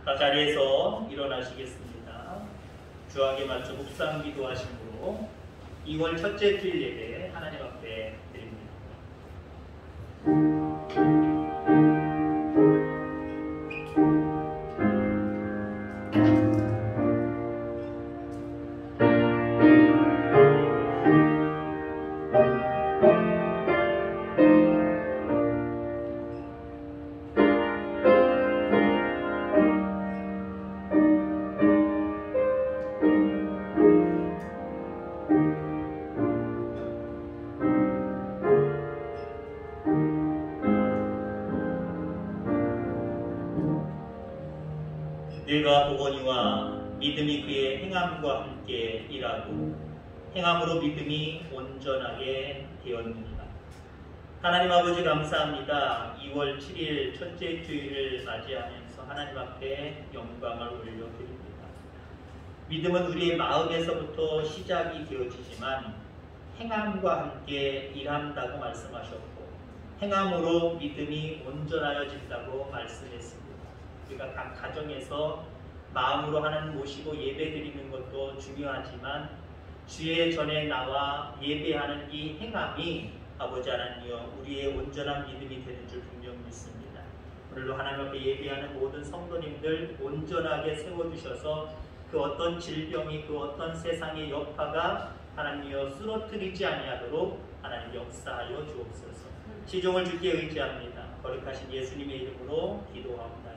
각 자리에서 일어나시겠습니다. 주악에 맞춰 묵상 기도하심으로 2월 첫째 주일 예배 하나님 앞에 드립니다. 뇌가 보거니와 믿음이 그의 행함과 함께 일하고 행함으로 믿음이 온전하게 되었느니라. 하나님 아버지 감사합니다. 2월 7일 첫째 주일을 맞이하면서 하나님 앞에 영광을 올려드립니다. 믿음은 우리의 마음에서부터 시작이 되어지지만 행함과 함께 일한다고 말씀하셨고 행함으로 믿음이 온전하여진다고 말씀했습니다. 우리가 각 가정에서 마음으로 하나님 모시고 예배드리는 것도 중요하지만 주의 전에 나와 예배하는 이 행함이 아버지 하나님이여 우리의 온전한 믿음이 되는 줄 분명히 믿습니다. 오늘도 하나님 앞에 예배하는 모든 성도님들 온전하게 세워주셔서 그 어떤 질병이 그 어떤 세상의 여파가 하나님이여 쓰러뜨리지 아니하도록 하나님 역사하여 주옵소서. 시종을 주께 의지합니다. 거룩하신 예수님의 이름으로 기도합니다.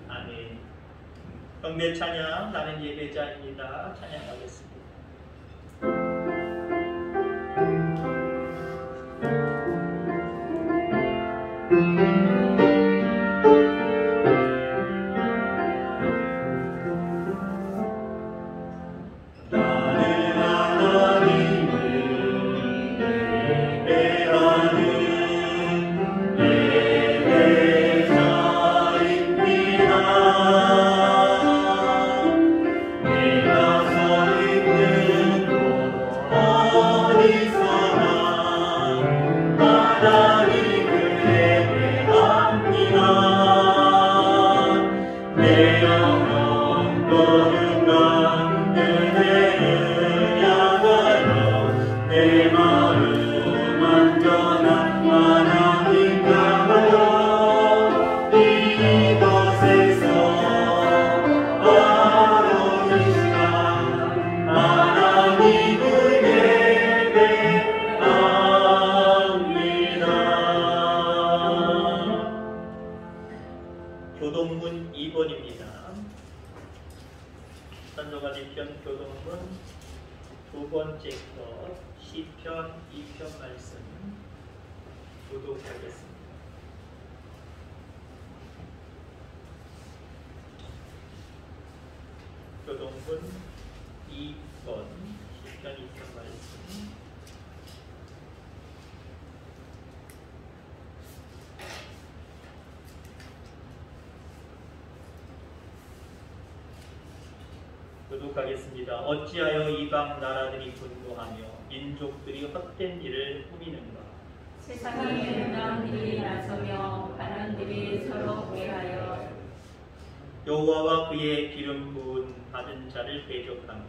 아멘. 경배 찬양 나는 예배자입니다. 찬양하겠습니다. 교동문 2번입니다. 선조가지편 교동문 두 번째 것 시편 2편 말씀 교독하겠습니다. 교동문 2번 시편 2편 말씀 교독하겠습니다. 어찌하여 이방 나라들이 분노하며 민족들이 헛된 일을 꾸미는가? 세상의 문왕들이 나서며 반환들이 서로 회하여 여호와와 그의 기름 부은 받은 자를 대적하며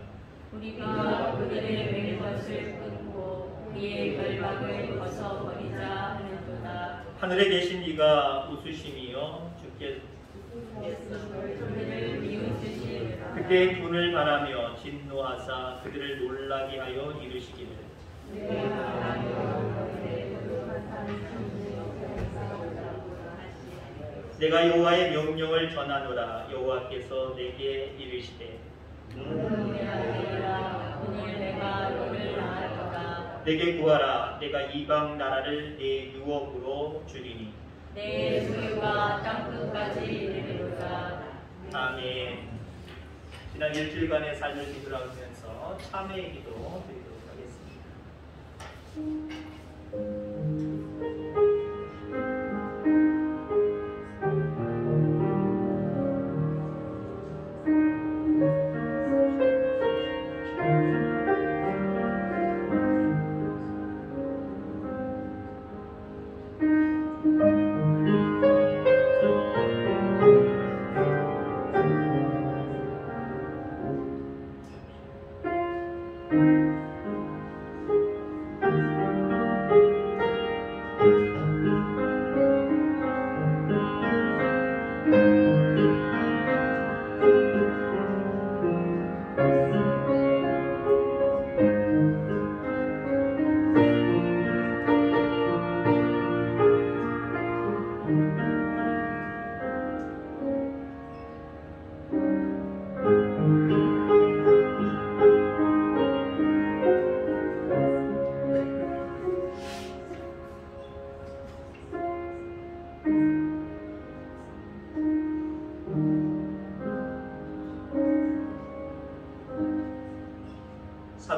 우리가 그들의 맹 것을 끊고 우리의 결박을 벗어버리자 하는도다. 하늘에 계신 이가 웃으심이여 주께 그들을 비웃으시리라. 그때의 군을 바라며 진노하사 그들을 놀라게 하여 이르시기를 내가 여호와의 명령을 전하노라. 여호와께서 내게 이르시되 오늘 내가 너를 낳았도다. 내게 구하라. 내가 이방 나라를 내 유업으로 주리니 내 소유가 땅끝까지 이르리로다. 아멘. 지난 일주일간의 삶을 뒤돌아보면서 참회의 기도 드리도록 하겠습니다.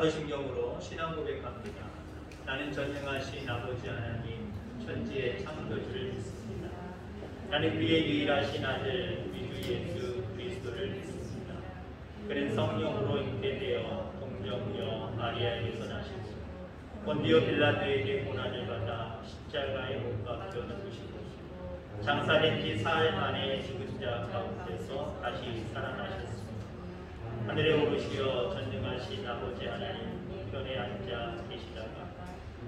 사도신경으로 신앙 고백합니다. 나는 전능하신 아버지 하나님 천지의 창조주를 믿습니다. 나는 그의 유일하신 아들 우리 주 예수 그리스도를 믿습니다. 그는 성령으로 잉태되어 동정녀 마리아에게서 나시고 본디오 빌라도에게 고난을 받아 십자가에 못 박혀 죽으시고 장사된 지 사흘 만에 죽은 자 가운데서 다시 살아나셨습니다. 하늘에 오르시어 전능하신 아버지 하나님 우편에 앉아 계시다가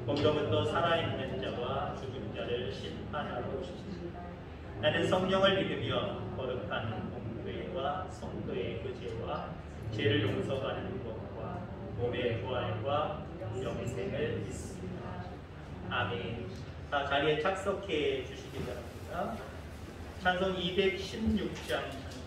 공동은 살아있는 자와 죽은 자를 심판하러 오십니다. 나는 성령을 믿으며 거룩한 공교회와 성도의 교제와 죄를 용서받는 것과 몸의 부활과 영생을 믿습니다. 아멘. 다 자리에 착석해 주시기 바랍니다. 찬송 216장 찬송합니다.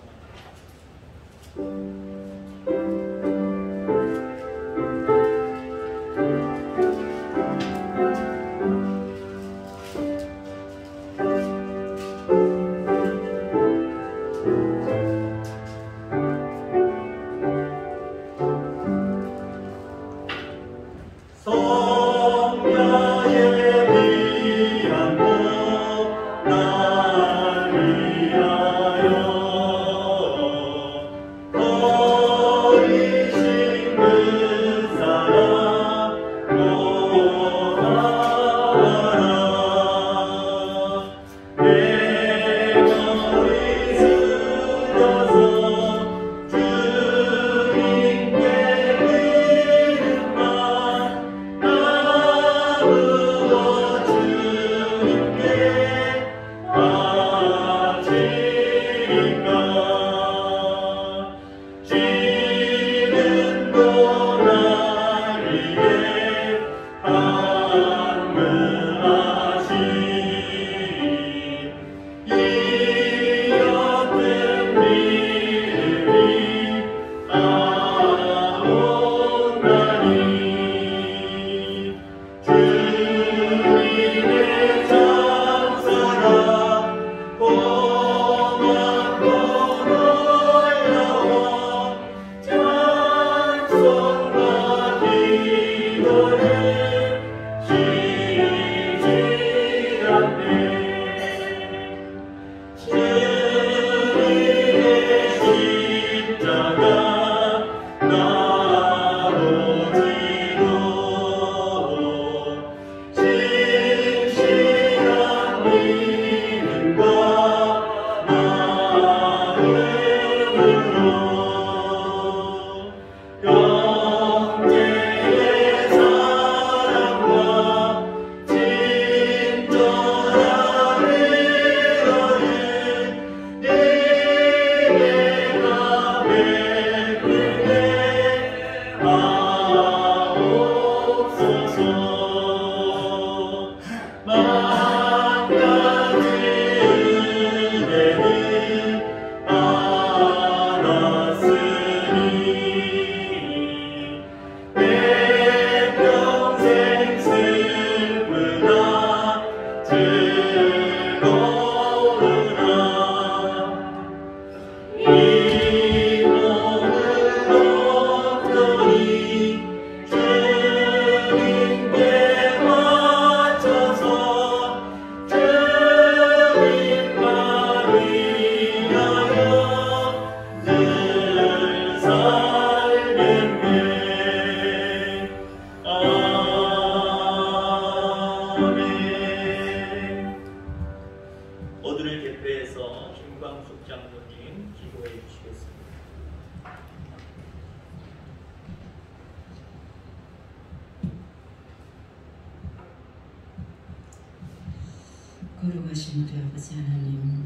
거룩하신 우리 아버지 하나님,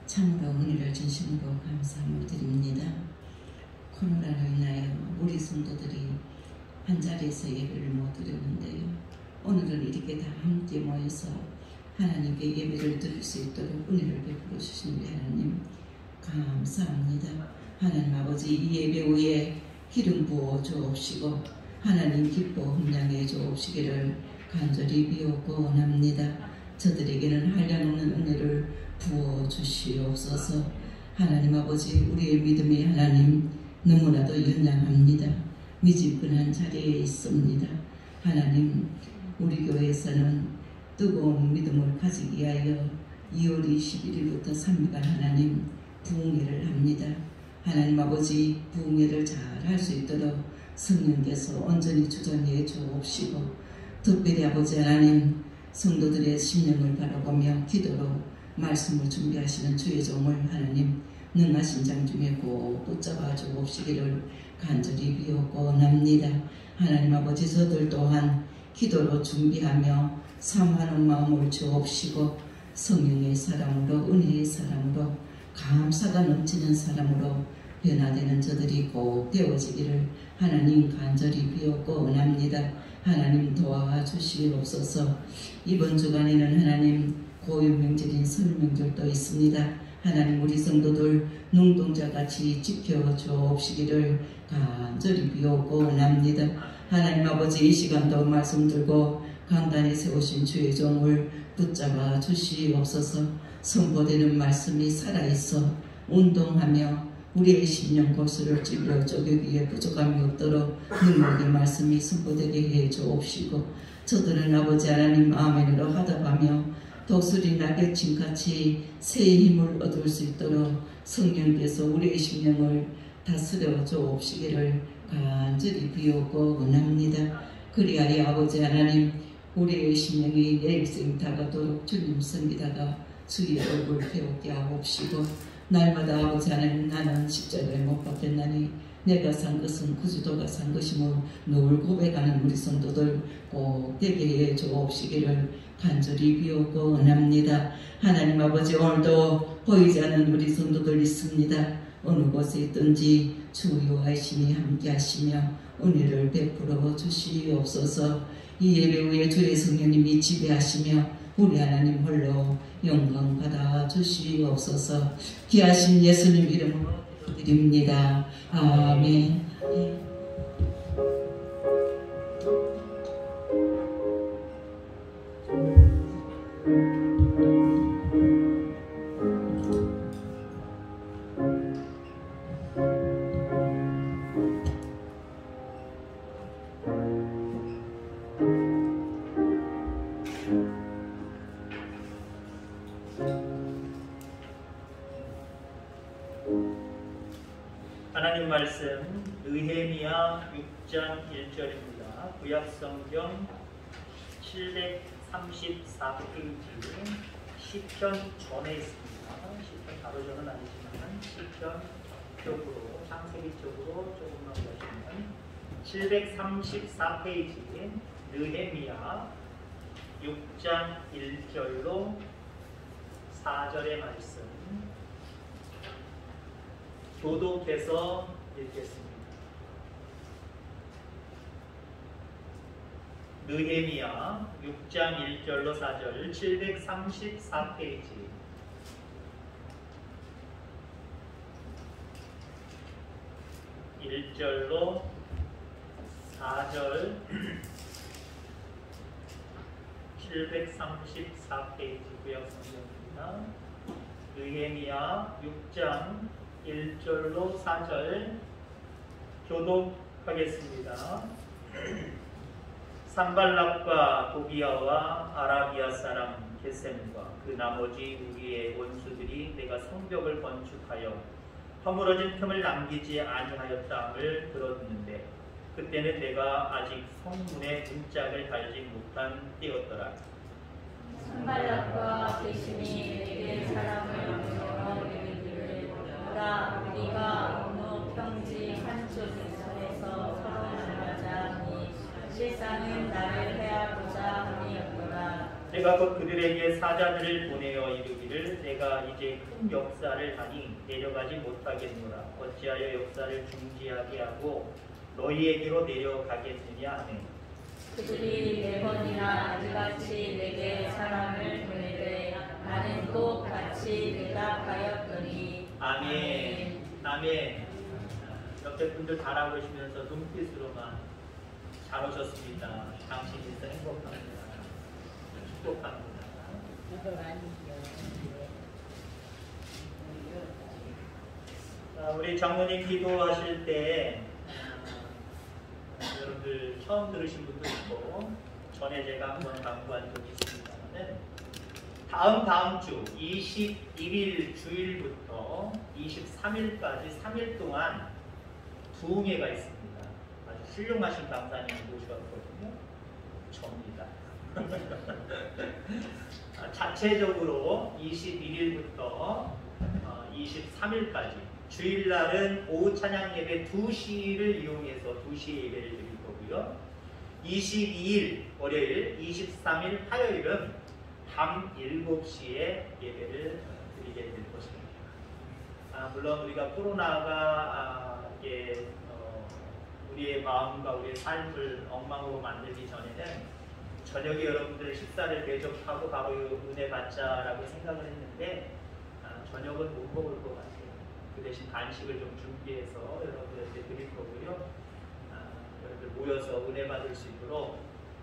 참으로 은혜를 진심으로 감사함을 드립니다. 코로나로 인하여 우리 성도들이 한자리에서 예배를 못 드렸는데요, 오늘은 이렇게 다 함께 모여서 하나님께 예배를 드릴 수 있도록 은혜를 베풀어 주신 우리 하나님 감사합니다. 하나님 아버지, 이 예배 후에 기름 부어 주옵시고 하나님 기뻐 흠량해 주옵시기를 간절히 비옵고 원합니다. 저들에게는 한량없는 은혜를 부어주시옵소서. 하나님 아버지, 우리의 믿음이 하나님 너무나도 연약합니다. 미지근한 자리에 있습니다. 하나님, 우리 교회에서는 뜨거운 믿음을 가지기 위하여 2월 21일부터 3일간 하나님 부흥회를 합니다. 하나님 아버지, 부흥회를 잘 할 수 있도록 성령께서 온전히 주장해 주옵시고, 특별히 아버지 하나님, 성도들의 심령을 바라보며 기도로 말씀을 준비하시는 주의 종을 하나님 능하신 장중에 꼭 붙잡아 주옵시기를 간절히 비옵고납니다. 하나님 아버지, 저들 또한 기도로 준비하며 사모하는 마음을 주옵시고, 성령의 사람으로, 은혜의 사람으로, 감사가 넘치는 사람으로 변화되는 저들이 꼭 되어지기를 하나님 간절히 비옵고 원합니다. 하나님 도와주시옵소서. 이번 주간에는 하나님 고유명절인 설명절도 있습니다. 하나님, 우리 성도들 눈동자같이 지켜주옵시기를 간절히 비옵고 원합니다. 하나님 아버지, 이 시간도 말씀 들고 강단에 세우신 주의 종을 붙잡아 주시옵소서. 선포되는 말씀이 살아있어 운동하며 우리의 심령 골수를 찔러 쪼개기에 부족함이 없도록 능력의 말씀이 선포되게 해 주옵시고, 저들은 아버지 하나님 아멘으로 화답하며 독수리 낙엽침같이 새 힘을 얻을 수 있도록 성령께서 우리의 심령을 다스려 주옵시기를 간절히 비옵고 원합니다. 그리하여 아버지 하나님, 우리의 심령이 내일생 다가도록 주님 섬기다가 주의 얼굴 배우게 하옵시고, 날마다 아버지 하나님, 나는 십자가에 못 박혔나니 내가 산 것은 그리스도가 산 것임을 늘 고백하는 우리 성도들 꼭 되게 해 주옵시기를 간절히 비옵고 원합니다. 하나님 아버지, 오늘도 보이지 않는 우리 성도들 있습니다. 어느 곳에 있든지 주 여호와이시니 함께 하시며 은혜를 베풀어 주시옵소서. 이 예배 후에 주의 성령님이 지배하시며 우리 하나님 홀로 영광 받아 주시옵소서. 귀하신 예수님 이름으로 기도드립니다. 아멘. 하나님 말씀 느헤미야 6장 1절입니다. 구약성경 734페이지 시편 전에 있습니다. 시편 바로 전은 아니지만 시편 쪽으로 창세기 쪽으로 조금만 보시면 734페이지 느헤미야 6장 1절로 4절의 말씀 교독해서 읽겠습니다. 느헤미야 6장 1절로 4절 734페이지 1절로 4절 734페이지 구약성경입니다. 느헤미야 6장 1절로 4절 교독하겠습니다. 산발락과 도비아와 아라비아 사람 게셈과 그 나머지 우리의 원수들이 내가 성벽을 건축하여 허물어진 틈을 남기지 아니하였다함을 들었는데 그때는 내가 아직 성문에 문짝을 달지 못한 때였더라. 산발락과 게셈이 내게 사람을 보내어 이르기를 우리가 어느 평지 한쪽에서 서로 만나자 하니 실상은 나를 해하고자 함이었더라. 내가 곧 그들에게 사자들을 보내어 이르기를 내가 이제 큰 역사를 하니 내려가지 못하겠노라. 어찌하여 역사를 중지하게 하고 너희에게로 내려가겠느냐 하네. 그들이 4번이나 이같이 내게 사람을 보내되 나는 꼭 같이 대답하였더니 아멘. 아멘. 옆에 분들 바라보시면서 눈빛으로만 잘 오셨습니다. 당신이 더 행복합니다. 축복합니다. 우리 장모님 기도하실 때 여러분들 처음 들으신 분도 있고 전에 제가 한번 강구한 적이 있습니다만은 다음 주 21일 주일부터 23일까지 3일 동안 부흥회가 있습니다. 아주 훌륭하신 강사님 모셔왔거든요. 접니다. 자체적으로 21일부터 23일까지 주일날은 오후 찬양 예배 2시를 이용해서 2시에 예배를 드릴 거고요. 22일 월요일, 23일 화요일은 밤 7시에 예배를 드리게 될 것입니다. 물론 우리가 코로나가 우리의 마음과 우리의 삶을 엉망으로 만들기 전에는 저녁에 여러분들 식사를 대접하고 바로 은혜 받자라고 생각을 했는데 저녁은 못 먹을 것 같아요. 그 대신 간식을 좀 준비해서 여러분들한테 드릴 거고요. 여러분들 모여서 은혜 받을 수 있도록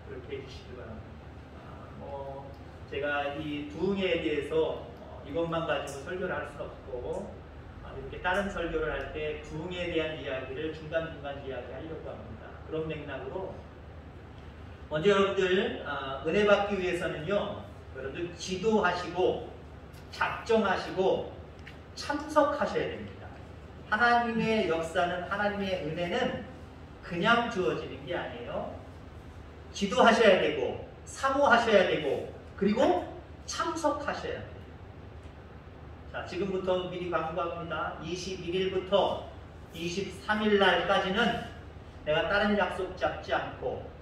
그렇게 해주시기 바랍니다. 제가 이 부흥회에 대해서 이것만 가지고 설교를 할 수 없고 이렇게 다른 설교를 할 때 부흥회에 대한 이야기를 중간중간 이야기하려고 합니다. 그런 맥락으로 먼저 여러분들 은혜 받기 위해서는요, 여러분들 기도하시고 작정하시고 참석하셔야 됩니다. 하나님의 역사는, 하나님의 은혜는 그냥 주어지는 게 아니에요. 기도하셔야 되고 사모하셔야 되고 그리고 참석하셔야 돼요. 자, 지금부터 미리 광고합니다. 21일부터 23일 날까지는 내가 다른 약속 잡지 않고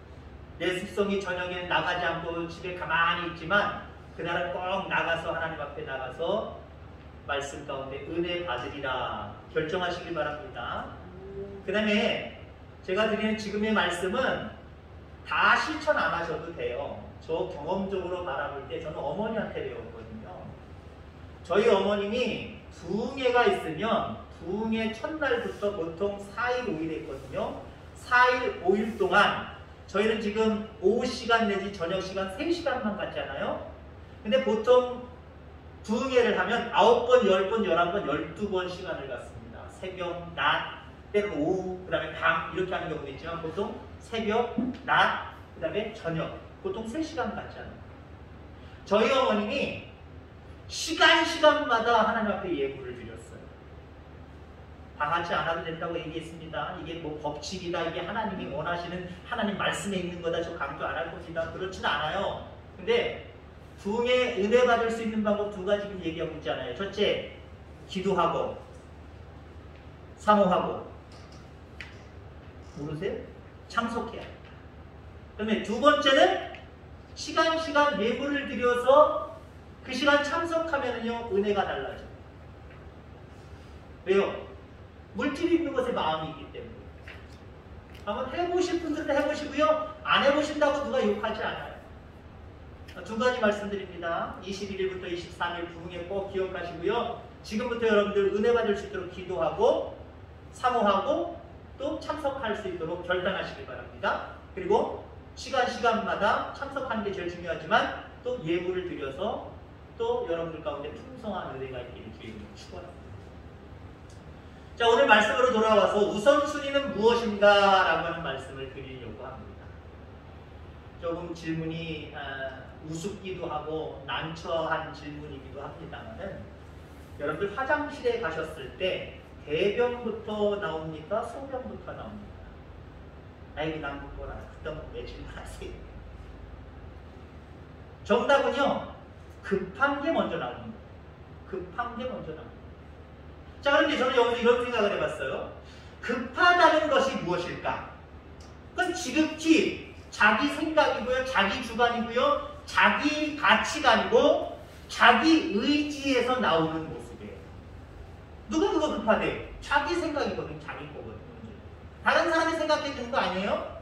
내 습성이 저녁에 나가지 않고 집에 가만히 있지만 그날은 꼭 나가서 하나님 앞에 나가서 말씀 가운데 은혜 받으리라 결정하시길 바랍니다. 그 다음에 제가 드리는 지금의 말씀은 다 실천 안 하셔도 돼요. 저 경험적으로 바라볼 때 저는 어머니한테 배웠거든요. 저희 어머님이 부흥회가 있으면 부흥회 첫날부터 보통 4일, 5일 했거든요. 4일, 5일 동안 저희는 지금 오후 시간 내지 저녁 시간 3시간만 갔잖아요. 근데 보통 부흥회를 하면 9번, 10번, 11번, 12번 시간을 갖습니다. 새벽, 낮, 때로 오후, 그 다음에 밤 이렇게 하는 경우도 있지만 보통 새벽, 낮, 그 다음에 저녁 보통 3시간 갔잖아요. 저희 어머님이 시간마다 하나님 앞에 예물을 드렸어요. 다 같이 안 하도 된다고 얘기했습니다. 이게 뭐 법칙이다, 이게 하나님이 원하시는 하나님 말씀에 있는 거다, 저 강조 안 할 겁니다. 그렇지는 않아요. 근데 부흥에 은혜 받을 수 있는 방법 2가지 얘기하고 있잖아요. 첫째, 기도하고 사모하고 모르세요? 참석해야 합니다. 그 다음에 2번째는 시간 예물을 드려서 그 시간 참석하면은요 은혜가 달라져요. 왜요? 물질이 있는 것에 마음이 있기 때문에. 한번 해보실 분들은 해보시고요. 안 해보신다고 누가 욕하지 않아요. 2가지 말씀드립니다. 21일부터 23일 부흥회 꼭 기억하시고요. 지금부터 여러분들 은혜 받을 수 있도록 기도하고 사모하고 또 참석할 수 있도록 결단하시기 바랍니다. 그리고 시간마다 참석하는 게 제일 중요하지만 또 예물을 드려서 또 여러분들 가운데 풍성한 은혜가 있기를 주님으로 축원합니다. 자, 오늘 말씀으로 돌아와서 우선순위는 무엇인가 라고 하는 말씀을 드리려고 합니다. 조금 질문이 우습기도 하고 난처한 질문이기도 합니다만은 여러분들 화장실에 가셨을 때 대변부터 나옵니까? 소변부터 나옵니까? 아이고 난 묻거라. 그딴 거 왜 질문하세요? 정답은요. 급한 게 먼저 나옵니다. 급한 게 먼저 나옵니다. 자, 그런데 저는 여기서 이런 생각을 해봤어요. 급하다는 것이 무엇일까? 그건 지극히 자기 생각이고요. 자기 주관이고요. 자기 가치관이고 자기 의지에서 나오는 모습이에요. 누가 그거 급하대요? 자기 생각이거든요. 자기 거거든요. 다른 사람이 생각해 주는 거 아니에요?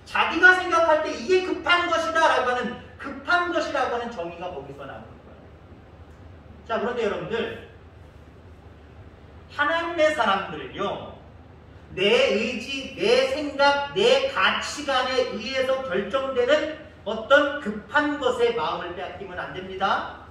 자기가 생각할 때 이게 급한 것이다 라고 하는 급한 것이라고 하는 정의가 거기서 나오는 거예요. 자, 그런데 여러분들 하나님의 사람들은요 내 의지, 내 생각, 내 가치관에 의해서 결정되는 어떤 급한 것에 마음을 빼앗기면 안 됩니다.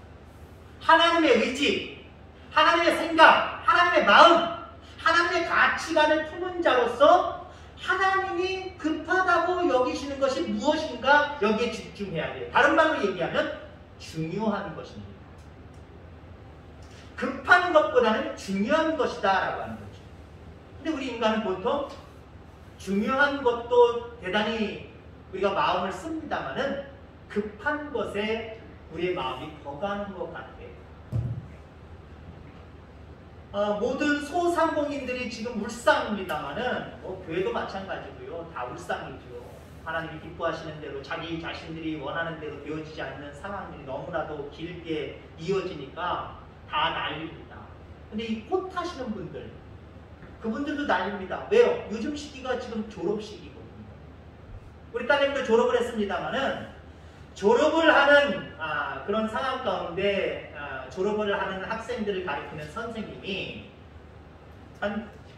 하나님의 의지, 하나님의 생각, 하나님의 마음, 하나님의 가치관을 품은 자로서 하나님이 급하다고 여기시는 것이 무엇인가 여기에 집중해야 돼요. 다른 말로 얘기하면 중요한 것입니다. 급한 것보다는 중요한 것이다 라고 하는 거죠. 근데 우리 인간은 보통 중요한 것도 대단히 우리가 마음을 씁니다마는 급한 것에 우리의 마음이 더 가는 것 같아요. 모든 소상공인들이 지금 울상입니다마는 교회도 마찬가지고요. 다 울상이죠. 하나님이 기뻐하시는 대로 자기 자신들이 원하는 대로 되어지지 않는 상황들이 너무나도 길게 이어지니까 다 난립니다. 근데 이 꽃 하시는 분들, 그분들도 난립니다. 왜요? 요즘 시기가 지금 졸업 시기거든요. 우리 딸내미도 졸업을 했습니다마는 졸업을 하는 그런 상황 가운데 졸업을 하는 학생들을 가르치는 선생님이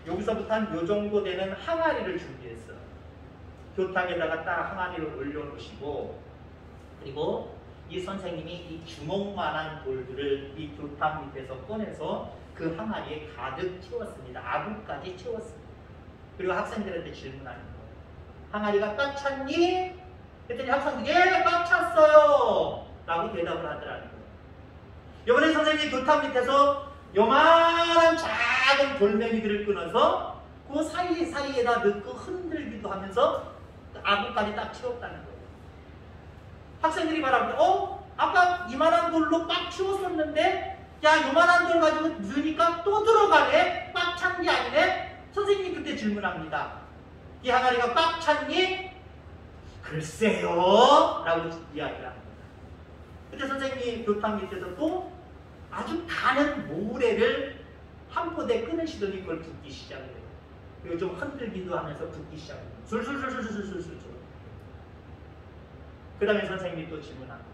여기서부터 한 요 정도 되는 항아리를 준비했어요. 교탁에다가 딱 항아리를 올려놓으시고, 그리고 이 선생님이 이 주먹만한 돌들을 이 교탁 밑에서 꺼내서 그 항아리에 가득 채웠습니다. 아구까지 채웠습니다. 그리고 학생들한테 질문하는 거예요. 항아리가 꽉 찼니? 그랬더니 학생들이 예, 꽉 찼어요! 라고 대답을 하더라는 거예요. 이번에 선생님이 교탁 밑에서 요만한 작은 돌멩이들을 끊어서 그 사이사이에다 넣고 흔들기도 하면서 아구까지 딱 채웠다는 거예요. 학생들이 말합니다. 아까 이만한 돌로 꽉 채웠었는데 야 요만한 돌 가지고 넣으니까 또 들어가네? 꽉 찬 게 아니네? 선생님이 그때 질문합니다. 이 항아리가 꽉 찼니? 글쎄요 라고 이야기를 합니다. 그때 선생님이 교탁 밑에서 또 아주 가는 모래를 한 포대 끊으시더니 그걸 붓기 시작해요. 그리고 좀 흔들기도 하면서 붓기 시작해요. 술술술술술술술. 그 다음에 선생님이 또 질문합니다.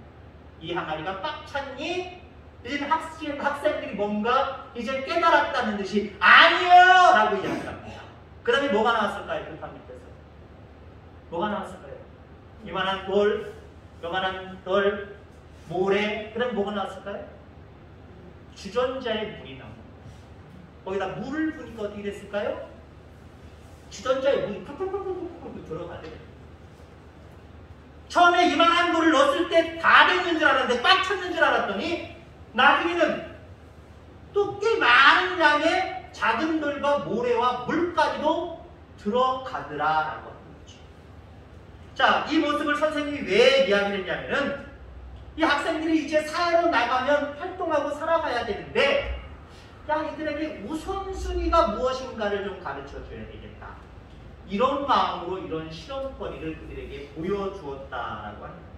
이 항아리가 꽉 찼니? 이제 학생들이 뭔가 이제 깨달았다는 듯이 아니요! 라고 이야기합니다. 그 다음에 뭐가 나왔을까요? 교탁 밑에서. 뭐가 나왔을까요? 이만한 돌, 요만한 돌, 모래, 그 다음에 뭐가 나왔을까요? 주전자에 물이 나옵니다. 거기다 물을 부니까 어떻게 됐을까요? 주전자에 물이 푹푹푹푹푹 들어가대요. 처음에 이만한 돌을 넣었을 때 다 됐는 줄 알았는데 꽉 찼는 줄 알았더니 나중에는 또 꽤 많은 양의 작은 돌과 모래와 물까지도 들어가더라라고 하는 거죠. 자, 이 모습을 선생님이 왜 이야기를 했냐면은 이 학생들이 이제 사회로 나가면 활동하고 살아가야 되는데 야, 이들에게 우선순위가 무엇인가를 좀 가르쳐줘야 되겠다. 이런 마음으로 이런 실험거리를 그들에게 보여주었다라고 합니다.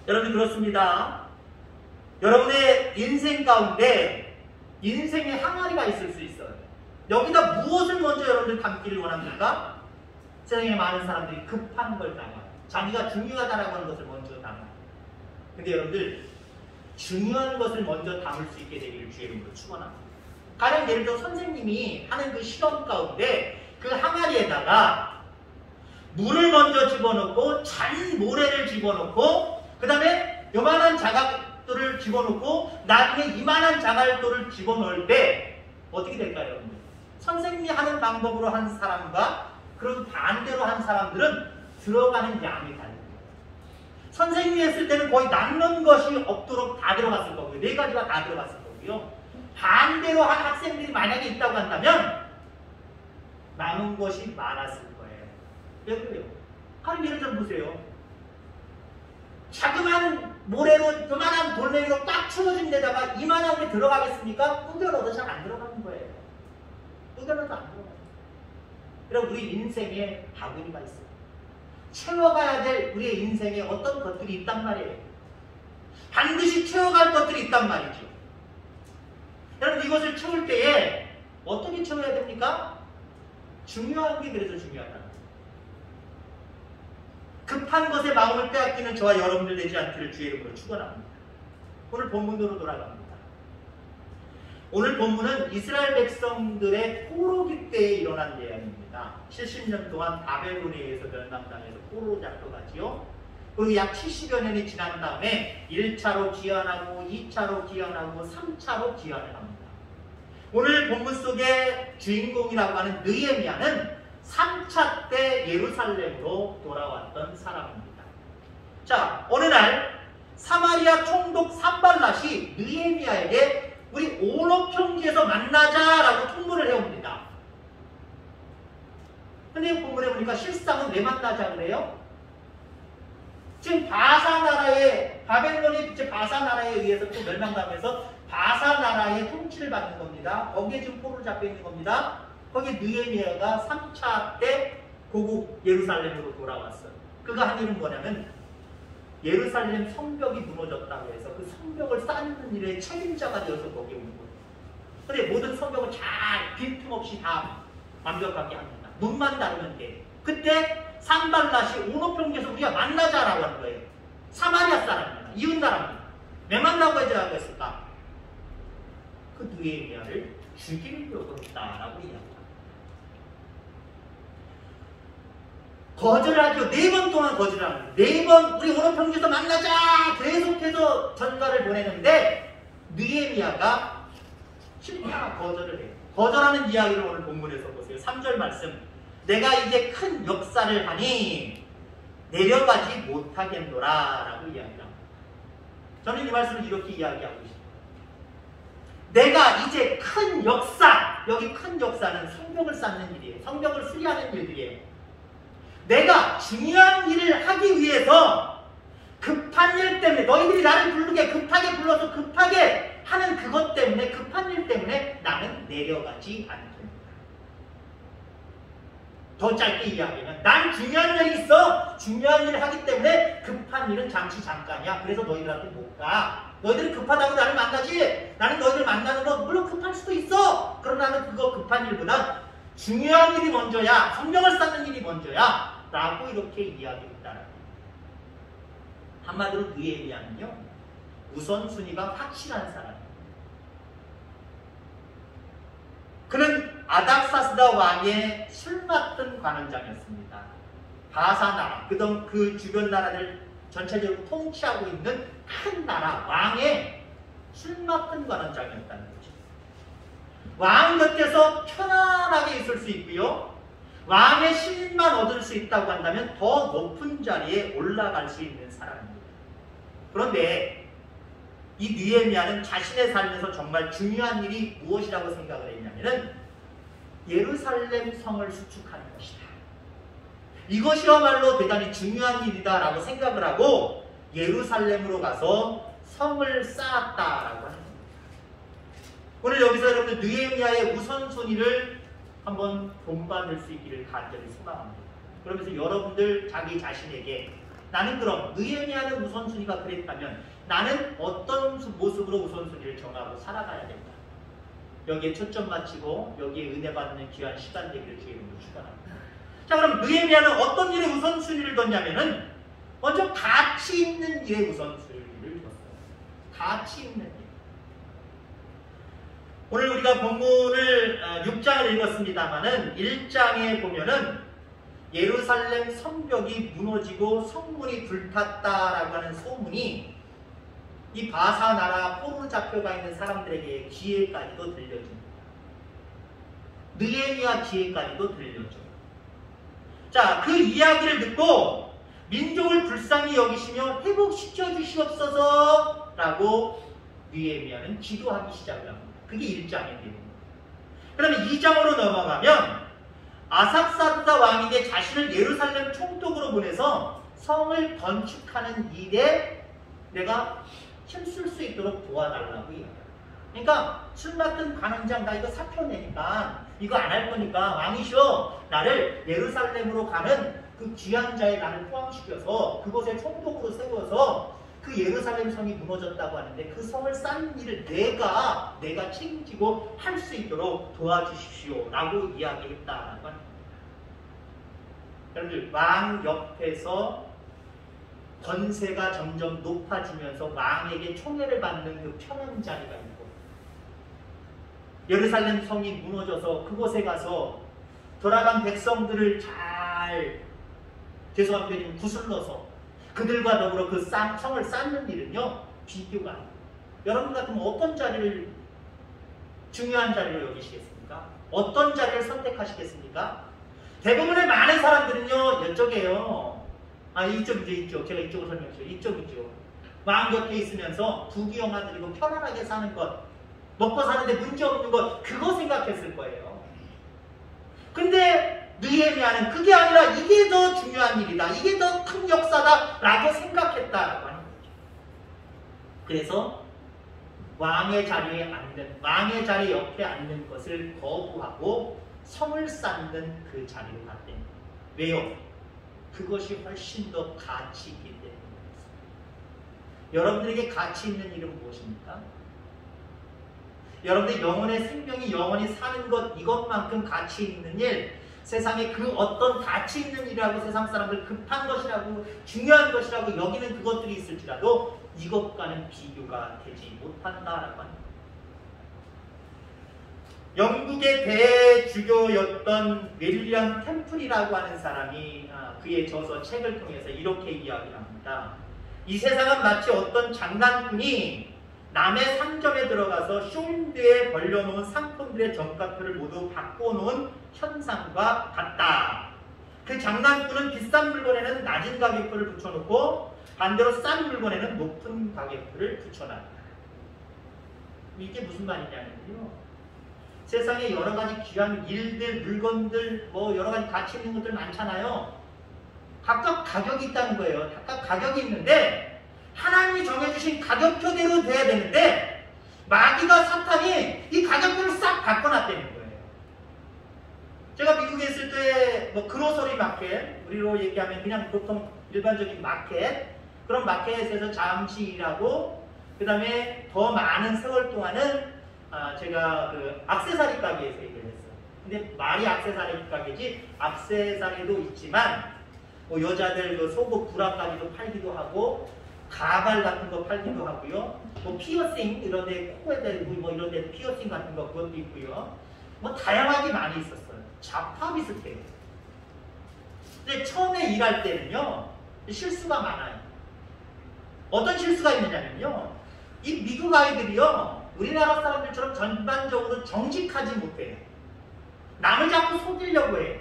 여러분 그렇습니다. 여러분의 인생 가운데 인생의 항아리가 있을 수 있어요. 여기다 무엇을 먼저 여러분들 담기를 원합니까? 세상에 많은 사람들이 급한 걸 담아요. 자기가 중요하다라고 하는 것을 먼저 담아요. 근데 여러분들 중요한 것을 먼저 담을 수 있게 되기를 주의 이름으로 축원합니다. 가령 예를 들어 선생님이 하는 그 실험 가운데 그 항아리에다가 물을 먼저 집어넣고 잔 모래를 집어넣고 그 다음에 요만한 자갈돌을 집어넣고 나중에 이만한 자갈돌을 집어넣을 때 어떻게 될까요, 여러분들? 선생님이 하는 방법으로 한 사람과 그런 반대로 한 사람들은 들어가는 양이 다릅니다. 선생님이 했을 때는 거의 남는 것이 없도록 다 들어갔을 거고요. 4가지가 다 들어갔을 거고요. 반대로 한 학생들이 만약에 있다고 한다면 남은 것이 많았을 거예요. 왜 그래요? 하루 예를 들어 보세요. 자그마한 모래로 그만한 돌멩이로 꽉 채워진 데다가 이만한 게 들어가겠습니까? 뿌겨넣어도 잘 안 들어가는 거예요. 뿌겨넣어도 안 들어가요. 그럼 우리 인생에 바구니가 있어요. 채워가야 될 우리의 인생에 어떤 것들이 있단 말이에요. 반드시 채워갈 것들이 있단 말이죠. 여러분 이것을 채울 때에 어떻게 채워야 됩니까? 중요한 게 그래서 중요하다. 급한 것에 마음을 빼앗기는 저와 여러분들 되지 않기를 주의 이름으로 축원합니다. 오늘 본문으로 돌아갑니다. 오늘 본문은 이스라엘 백성들의 포로기 때에 일어난 내용입니다. 70년 동안 바벨론에 의해서 멸망당해서 포로로 잡혀가지요. 그리고 약 70여 년이 지난 다음에 1차로 귀환하고 2차로 귀환하고 3차로 귀환을 합니다. 오늘 본문 속의 주인공이라고 하는 느헤미야는 3차 때 예루살렘으로 돌아왔던 사람입니다. 자, 어느 날 사마리아 총독 산발랏이 느헤미야에게 우리 온옥평지에서 만나자라고 통보를 해옵니다. 근데 본문에 보니까 실상은 왜 만나자 그래요? 지금 바사 나라의 바벨론이 바사 나라에 의해서 또 멸망당해서 바사 나라의 통치를 받는 겁니다. 거기에 지금 포로로 잡혀 있는 겁니다. 거기 느헤미야가 3차 때 고국 예루살렘으로 돌아왔어요. 그가 한 일은 뭐냐면 예루살렘 성벽이 무너졌다고 해서 그 성벽을 쌓는 일에 책임자가 되어서 거기에 온 거예요. 근데 모든 성벽을 잘 빈틈없이 다 완벽하게 합니다. 눈만 다르면 돼. 그때 산발랏이 온옥평지에서 우리가 만나자라고 하는 거예요. 사마리아 사람입니다. 이웃 나라입니다. 왜 만나고 했을까? 그 느헤미야를 죽이려고 했다라고 이야기합니다. 거절하죠. 4번 동안 거절합니다. 4번 우리 온옥평지에서 만나자 계속해서 전가를 보내는데 느헤미야가 실패하고 거절을 해요. 거절하는 이야기를 오늘 본문에서 보세요. 3절 말씀. 내가 이제 큰 역사를 하니 내려가지 못하겠노라 라고 이야기합니다. 저는 이 말씀을 이렇게 이야기하고 있습니다. 내가 이제 큰 역사, 여기 큰 역사는 성벽을 쌓는 일이에요. 성벽을 수리하는 일들이에요. 내가 중요한 일을 하기 위해서 급한 일 때문에 너희들이 나를 부르게 급하게 불러서 급하게 하는 그것 때문에 급한 일 때문에 나는 내려가지 않겠다. 더 짧게 이야기하면 난 중요한 일이 있어. 중요한 일을 하기 때문에 급한 일은 잠시 잠깐이야. 그래서 너희들한테 못 가. 너희들이 급하다고 나를 만나지. 나는 너희들 만나는 거 물론 급할 수도 있어. 그러나 나는 그거 급한 일보다 중요한 일이 먼저야. 성경을 쌓는 일이 먼저야. 라고 이렇게 이야기했다. 한마디로 느헤미야는요, 우선순위가 확실한 사람입니다. 그는 아닥사스다 왕의 술 맡은 관원장이었습니다. 바사 나라, 그 주변 나라를 전체적으로 통치하고 있는 큰 나라 왕의 술 맡은 관원장이었다는 거죠. 왕 곁에서 편안하게 있을 수 있고요. 왕의 신임만 얻을 수 있다고 한다면 더 높은 자리에 올라갈 수 있는 사람입니다. 그런데 이 느헤미야는 자신의 삶에서 정말 중요한 일이 무엇이라고 생각을 했냐면은 예루살렘 성을 수축하는 것이다. 이것이야말로 대단히 중요한 일이다라고 생각을 하고 예루살렘으로 가서 성을 쌓았다라고 하는 겁니다. 오늘 여기서 여러분들 느헤미야의 우선순위를 한번 본받을 수 있기를 간절히 소망합니다. 그러면서 여러분들 자기 자신에게 나는 그럼 느헤미야는 우선순위가 그랬다면 나는 어떤 모습으로 우선순위를 정하고 살아가야 된다. 여기에 초점 맞추고 여기에 은혜 받는 귀한 시간 되기를 주의 이름으로 축원합니다. 자, 그럼 느헤미야는 어떤 일에 우선순위를 뒀냐면은 먼저 가치 있는 일에 우선순위를 뒀어요. 가치 있는 일. 오늘 우리가 본문을 6장을 읽었습니다만은 1장에 보면은 예루살렘 성벽이 무너지고 성문이 불탔다라고 하는 소문이 이 바사 나라 포로로 잡혀가 있는 사람들에게 귀에까지도 들려줍니다. 느헤미야 귀에까지도 들려줘. 자, 그 이야기를 듣고 민족을 불쌍히 여기시며 회복시켜 주시옵소서 라고 느헤미야는 기도하기 시작을 합니다. 그게 1장의 내용입니다. 그러면 2장으로 넘어가면 아삭사르다 왕에게 자신을 예루살렘 총독으로 보내서 성을 건축하는 일에 내가 힘쓸 수 있도록 도와달라고 이야기합니다. 그러니까 술 맡은 관원장 나 이거 사표 내니까 이거 안 할 거니까 왕이시여 나를 예루살렘으로 가는 그 귀한 자에 나를 포함시켜서 그곳에 총독으로 세워서 그 예루살렘 성이 무너졌다고 하는데 그 성을 쌓는 일을 내가 책임지고 할 수 있도록 도와주십시오 라고 이야기했다라고 합니다. 여러분들 왕 옆에서 권세가 점점 높아지면서 왕에게 총애를 받는 그 편한 자리가 있고 예루살렘 성이 무너져서 그곳에 가서 돌아간 백성들을 잘 죄송한 표현이면 구슬러서 그들과 더불어 그 성을 쌓는 일은요 비교가 안 돼요. 여러분 같으면 어떤 자리를 중요한 자리로 여기시겠습니까? 어떤 자리를 선택하시겠습니까? 대부분의 많은 사람들은요, 이쪽이에요. 아, 이쪽이죠, 이쪽. 제가 이쪽을 설명했죠. 이쪽이죠. 마음 곁에 있으면서 부귀영화 드리고 편안하게 사는 것, 먹고 사는데 문제 없는 것, 그거 생각했을 거예요. 근데 느헤미야는 그게 아니라 이게 더 중요한 일이다, 이게 더 큰 역사다 라고 생각했다라고 하는 거죠. 그래서 왕의 자리에 앉는, 왕의 자리 옆에 앉는 것을 거부하고 성을 쌓는 그 자리로 갔대요. 왜요? 그것이 훨씬 더 가치 있기 때문입니다. 여러분들에게 가치 있는 일은 무엇입니까? 여러분들 영혼의 생명이 영원히 사는 것, 이것만큼 가치 있는 일, 세상에 그 어떤 가치 있는 일이라고 세상 사람들 급한 것이라고 중요한 것이라고 여기는 그것들이 있을지라도 이것과는 비교가 되지 못한다라고 합니다. 영국의 대주교였던 윌리엄 템플이라고 하는 사람이 그의 저서 책을 통해서 이렇게 이야기를 합니다. 이 세상은 마치 어떤 장난꾼이 남의 상점에 들어가서 쇼윈드에 벌려놓은 상품들의 정가표를 모두 바꿔놓은 현상과 같다. 그 장난꾼은 비싼 물건에는 낮은 가격표를 붙여놓고 반대로 싼 물건에는 높은 가격표를 붙여놨다. 이게 무슨 말이냐면요, 세상에 여러 가지 귀한 일들, 물건들, 뭐 여러 가지 가치 있는 것들 많잖아요. 각각 가격이 있다는 거예요. 각각 가격이 있는데 하나님이 정해주신 가격표대로 돼야 되는데 마귀가, 사탄이 이 가격표를 싹 바꿔놨다는 거예요. 제가 미국에 있을 때 뭐 그로서리 마켓, 우리로 얘기하면 그냥 보통 일반적인 마켓, 그런 마켓에서 잠시 일하고 그 다음에 더 많은 세월 동안은 제가 그 액세서리 가게에서 일을 했어요. 근데 말이 액세서리 가게지 액세서리도 있지만 뭐 여자들 그 속옷 브라까지도 팔기도 하고 가발 같은 거 팔기도 하고요. 뭐 피어싱 이런 데 코에 대고 뭐 이런 데 피어싱 같은 거 그것도 있고요. 뭐 다양하게 많이 있었어요. 잡화 비슷해요. 근데 처음에 일할 때는요, 실수가 많아요. 어떤 실수가 있느냐면요, 이 미국 아이들이요, 우리나라 사람들처럼 전반적으로 정직하지 못해요. 남을 자꾸 속이려고 해요.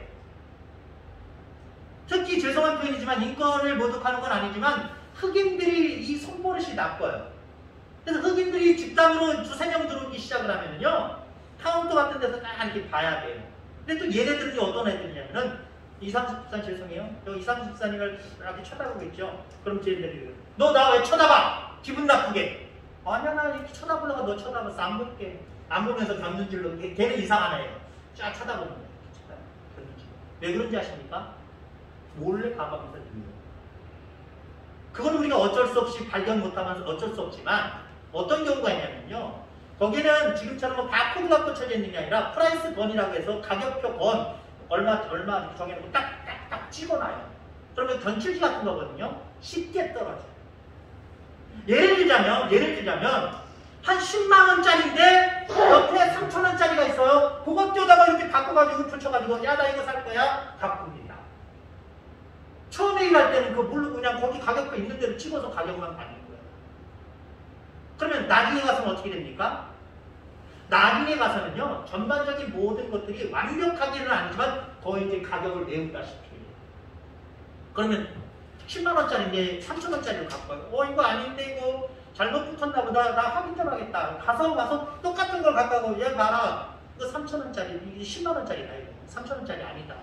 특히 죄송한 표현이지만 인권을 모독하는 건 아니지만 흑인들이 이 손버릇이 나빠요. 그래서 흑인들이 집단으로 두세 명 들어오기 시작을 하면요, 카운터 같은 데서 딱 이렇게 봐야 돼요. 근데 또 얘네들이 어떤 애들이냐면은, 이상수 집사님 죄송해요. 저 이상수 집사님을 이렇게 쳐다보고 있죠. 그럼 쟤네들이 너 나 왜 쳐다봐? 기분 나쁘게. 아니야, 나 이렇게 쳐다보다가 너 쳐다봤어. 안 볼게. 안 보면서 견눈질로. 걔는 이상한 애예요. 쫙 쳐다보는 거예요. 왜 그런지 아십니까? 몰래 가방에서 들려요. 그건 우리가 어쩔 수 없이 발견 못하면서 어쩔 수 없지만 어떤 경우가 있냐면요, 거기는 지금처럼 다 코드가 꽂혀져 있는 게 아니라 프라이스 번이라고 해서 가격표 번 얼마 정해놓고 딱 찍어놔요. 그러면 견출지 같은 거거든요. 쉽게 떨어져요. 예를 들자면 한 10만원짜리인데 옆에 3,000원짜리가 있어요. 그것 떼다가 이렇게 바꿔가지고 붙여가지고 야, 나 이거 살 거야. 바꿉니다. 처음에 일할 때는 그거 모르고 그냥 거기 가격표 있는 대로 찍어서 가격만 받는 거예요. 그러면 나중에 가서는 어떻게 됩니까? 나중에 가서는요, 전반적인 모든 것들이 완벽하지는 않지만 더 이제 가격을 내운다시피 해요. 그러면 10만원짜리인데 3,000원짜리로 갖고 와요. 이거 아닌데 이거 잘못 붙었나 보다. 나 확인 좀 하겠다. 가서 똑같은 걸 갖고 와서 얘 봐라. 이거 3,000원짜리, 이게 10만원짜리다. 이거 3,000원짜리 아니다.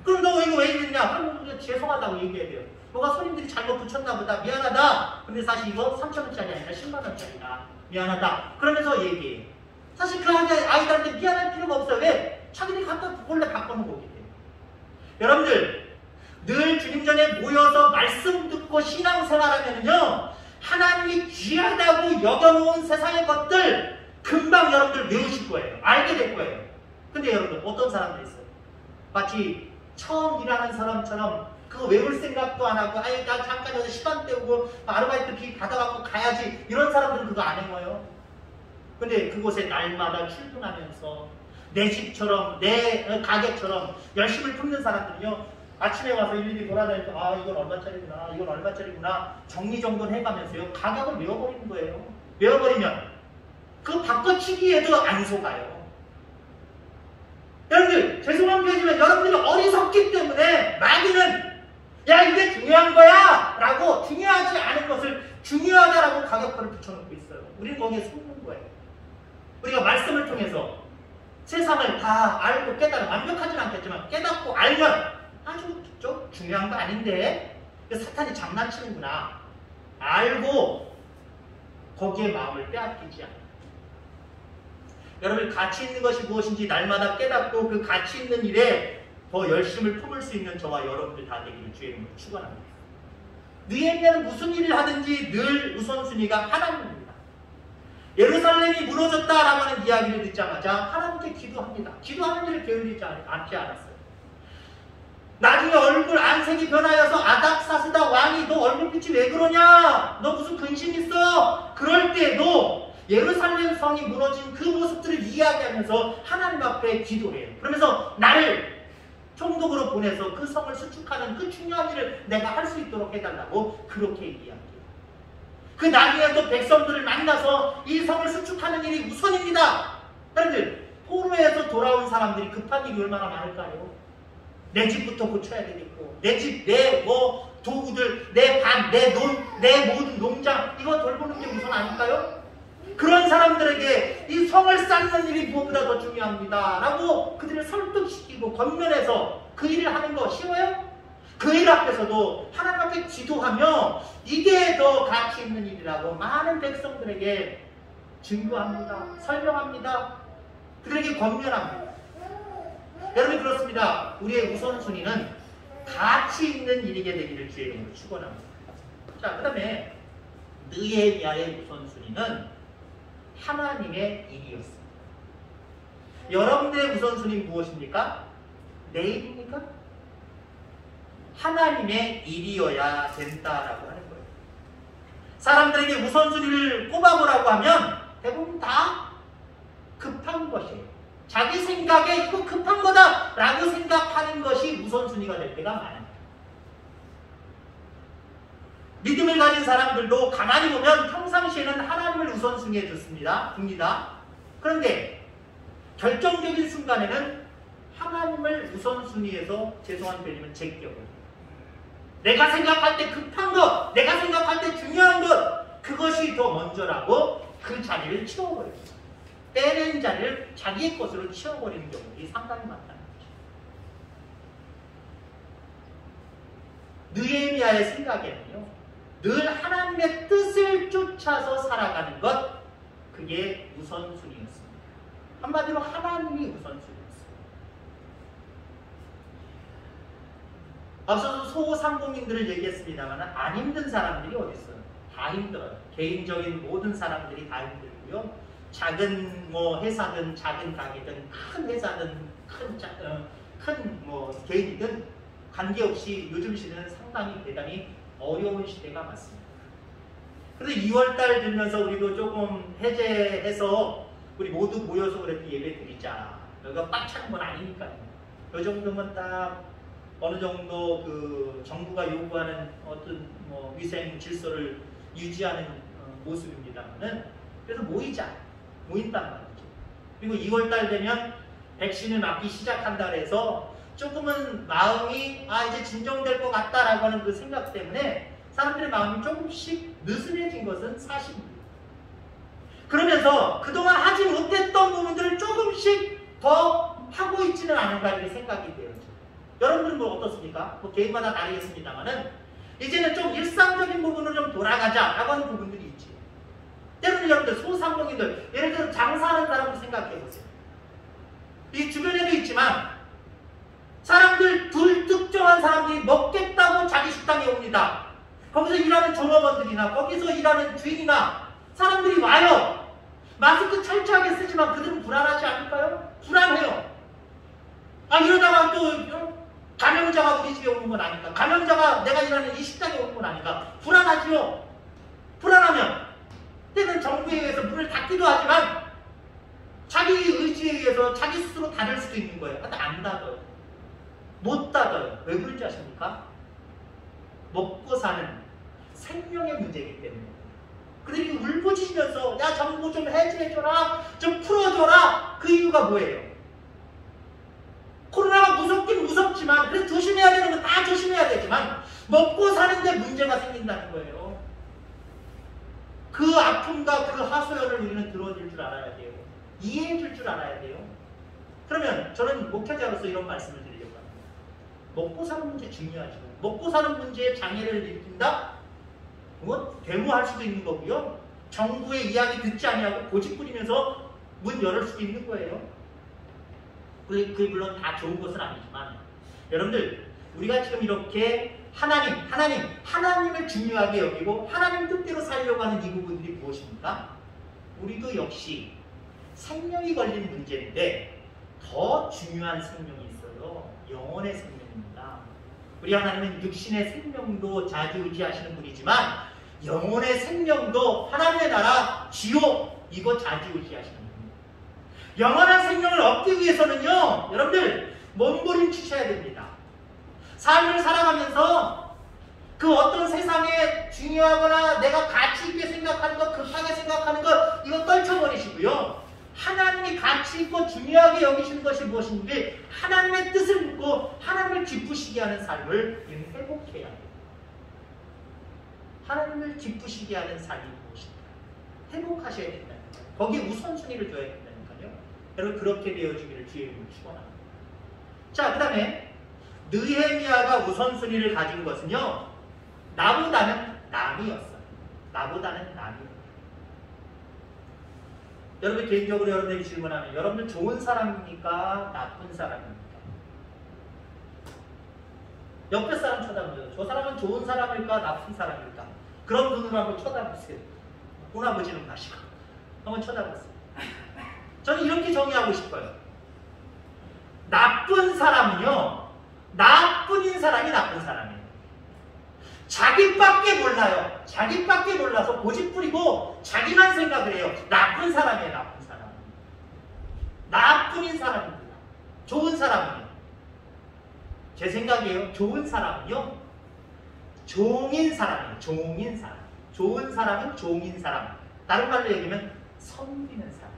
그럼 너 이거 왜 이랬냐? 그럼 죄송하다고 얘기해야 돼요. 너가 손님들이 잘못 붙였나 보다. 미안하다. 근데 사실 이거 3,000원짜리 아니라 10만원짜리다. 미안하다. 그러면서 얘기해. 사실 그 아이들한테 미안할 필요가 없어요. 왜? 자기들이 갖다 몰래 바꾸는 거기 때문에. 여러분들, 늘 주님 전에 모여서 말씀 듣고 신앙생활하면요, 하나님이 귀하다고 여겨놓은 세상의 것들 금방 여러분들 외우실 거예요. 알게 될 거예요. 근데 여러분들, 어떤 사람들이 있어요? 마치 처음 일하는 사람처럼 그거 외울 생각도 안 하고, 아유, 나 잠깐 여기서 시간 때우고 아르바이트 비 받아갖고 가야지. 이런 사람들은 그거 안 해요. 근데 그곳에 날마다 출근하면서 내 집처럼, 내 가게처럼 열심히 품는 사람들은요, 아침에 와서 일일이 돌아다니면서 이건 얼마짜리구나, 이건 얼마짜리구나 정리정돈 해가면서요, 가격을 외워버리는 거예요. 외워버리면 그거 바꿔치기에도 안 속아요. 여러분들 죄송한 표현이지만 여러분들이 어리석기 때문에 마귀는 야 이게 중요한 거야 라고 중요하지 않은 것을 중요하다라고 가격표를 붙여놓고 있어요. 우리는 거기에 속는 거예요. 우리가 말씀을 통해서 세상을 다 알고 깨달아 완벽하진 않겠지만 깨닫고 알면 아주 좀 중요한 거 아닌데 사탄이 장난치는구나 알고 거기에 마음을 빼앗기지 않아요. 여러분 가치 있는 것이 무엇인지 날마다 깨닫고 그 가치 있는 일에 더 열심을 품을 수 있는 저와 여러분들 다 되기를 주의 이름으로 축원합니다. 느헤미야는 무슨 일을 하든지 늘 우선순위가 하나님입니다. 예루살렘이 무너졌다라고 하는 이야기를 듣자마자 하나님께 기도합니다. 기도하는 일을 게을리지 않지 않았어요. 나중에 얼굴 안색이 변하여서 아닥사스다 왕이 너 얼굴빛이 왜 그러냐? 너 무슨 근심 있어? 그럴 때도 예루살렘 성이 무너진 그 모습들을 이야기하면서 하나님 앞에 기도해요. 그러면서 나를 총독으로 보내서 그 성을 수축하는 그 중요한 일을 내가 할 수 있도록 해달라고 그렇게 이야기해요. 그 나중에 또 백성들을 만나서 이 성을 수축하는 일이 우선입니다. 여러분들 포로에서 돌아온 사람들이 급한 일이 얼마나 많을까요? 내 집부터 고쳐야 되겠고 내 집, 내 도구들, 내 반, 내 모든 농장 이거 돌보는 게 우선 아닐까요? 그런 사람들에게 이 성을 쌓는 일이 무엇보다 더 중요합니다 라고 그들을 설득시키고 권면해서 그 일을 하는 거 쉬워요? 그 일 앞에서도 하나님 앞에 기도하며 이게 더 가치 있는 일이라고 많은 백성들에게 증거합니다. 설명합니다. 그들에게 권면합니다. 여러분 그렇습니다. 우리의 우선순위는 가치 있는 일이게 되기를 주의 이름으로 축원합니다. 자, 그 다음에 느헤미야의 우선순위는 하나님의 일이었습니다. 여러분들의 우선순위 무엇입니까? 내 일입니까? 하나님의 일이어야 된다라고 하는 거예요. 사람들에게 우선순위를 꼽아보라고 하면 대부분 다 급한 것이에요. 자기 생각에 이거 급한 거다 라고 생각하는 것이 우선순위가 될 때가 많아요. 믿음을 가진 사람들도 가만히 보면 평상시에는 하나님을 우선순위에 둡니다. 그런데 결정적인 순간에는 하나님을 우선순위에서 죄송한 표현이면 제껴버려요. 내가 생각할 때 급한 것, 내가 생각할 때 중요한 것 그것이 더 먼저라고 그 자리를 치워버립니다. 빼낸 자리를 자기의 것으로 치워버리는 경우들이 상당히 많다는 거죠. 느헤미야의 생각에는요. 늘 하나님의 뜻을 쫓아서 살아가는 것 그게 우선순위였습니다. 한마디로 하나님이 우선순위였습니다. 앞서서 소상공인들을 얘기했습니다만 안 힘든 사람들이 어디 있어요? 다 힘들어요. 개인적인 모든 사람들이 다 힘들고요. 작은 회사든 작은 가게든 큰 회사든 큰 개인이든 관계없이 요즘 시대는 상당히 대단히 어려운 시대가 맞습니다. 그래서 2월달 들면서 우리도 조금 해제해서 우리 모두 모여서 그래도 예배 드리자. 여기가 꽉 차는 건 아니니까요. 이 정도면 딱 어느 정도 그 정부가 요구하는 어떤 위생 질서를 유지하는 모습입니다만은 그래서 모인단 말이죠. 그리고 2월달 되면 백신을 맞기 시작한다 해서 조금은 마음이 이제 진정될 것 같다라고 하는 그 생각 때문에 사람들의 마음이 조금씩 느슨해진 것은 사실입니다. 그러면서 그동안 하지 못했던 부분들을 조금씩 더 하고 있지는 않은가 이렇게 생각이 돼요. 여러분들은 어떻습니까? 개인마다 다르겠습니다만은 이제는 좀 일상적인 부분으로 좀 돌아가자라고 하는 부분들이 있지. 여러분들 소상공인들 예를 들어서 장사하는 사람을 생각해보세요. 이 주변에도 있지만 사람들 특정한 사람들이 먹겠다고 자기 식당에 옵니다. 거기서 일하는 종업원들이나 거기서 일하는 주인이나 사람들이 와요. 마스크 철저하게 쓰지만 그들은 불안하지 않을까요? 불안해요. 이러다가 또 감염자가 우리 집에 오는 건 아닌가? 감염자가 내가 일하는 이 식당에 오는 건 아닌가? 불안하지요. 불안하면 때는 정부에 의해서 문을 닫기도 하지만 자기 의지에 의해서 자기 스스로 닫을 수도 있는 거예요. 근데 안 닫아요. 못 닫아요. 왜 그런지 아십니까? 먹고 사는 생명의 문제이기 때문에. 그들이 울부짖는 부르짖으면서 야 정부 좀 해제해줘라, 좀 풀어줘라. 그 이유가 뭐예요? 코로나가 무섭긴 무섭지만 그래서 조심해야 되는 건 다 조심해야 되지만 먹고 사는데 문제가 생긴다는 거예요. 그 아픔과 그 하소연을 우리는 들어줄 줄 알아야 돼요. 이해해 줄 줄 알아야 돼요. 그러면 저는 목회자로서 이런 말씀을 드리려고 합니다. 먹고 사는 문제 중요하죠. 먹고 사는 문제에 장애를 일으킨다? 그건 데모할 수도 있는 거고요. 정부의 이야기 듣지 아니하고 고집 부리면서 문 열을 수도 있는 거예요. 그게 물론 다 좋은 것은 아니지만 여러분들 우리가 지금 이렇게 하나님을 중요하게 여기고 하나님 뜻대로 살려고 하는 이 부분들이 무엇입니까? 우리도 역시 생명이 걸린 문제인데 더 중요한 생명이 있어요. 영혼의 생명입니다. 우리 하나님은 육신의 생명도 좌지우지하시는 분이지만 영혼의 생명도 하나님의 나라, 지옥 이거 좌지우지하시는 분입니다. 영원한 생명을 얻기 위해서는요, 여러분들 몸부림치셔야 됩니다. 삶을 살아가면서 그 어떤 세상에 중요하거나 내가 가치 있게 생각하는 것, 급하게 생각하는 것 이거 떨쳐버리시고요. 하나님이 가치 있고 중요하게 여기시는 것이 무엇인지 하나님의 뜻을 묻고 하나님을 기쁘시게 하는 삶을 회복해야 해요. 하나님을 기쁘시게 하는 삶이 무엇인가? 회복하셔야 된다는 거예요. 거기에 우선순위를 둬야 된다니까요. 여러분 그렇게 되어주기를 주의 이름으로 축원합니다. 자, 그 다음에 느헤미야가 우선순위를 가진 것은요, 나보다는 남이었어요. 나보다는 남이었어요. 여러분 개인적으로 여러분에게 질문하면 여러분들 좋은 사람입니까? 나쁜 사람입니까? 옆에 사람 쳐다보세요. 저 사람은 좋은 사람일까? 나쁜 사람일까? 그런 눈으로 한번 쳐다보세요. 보나보지는 마시고 한번 쳐다보세요. 저는 이렇게 정의하고 싶어요. 나쁜 사람은요, 나뿐인 사람이 나쁜 사람이에요. 자기밖에 몰라요. 자기밖에 몰라서 고집부리고 자기만 생각을 해요. 나쁜 사람이에요. 나쁜 사람. 나뿐인 사람입니다. 좋은 사람은요, 제 생각이에요. 좋은 사람은요, 종인 사람이에요. 종인 사람. 좋은 사람은 종인 사람. 다른 말로 얘기하면 섬기는 사람.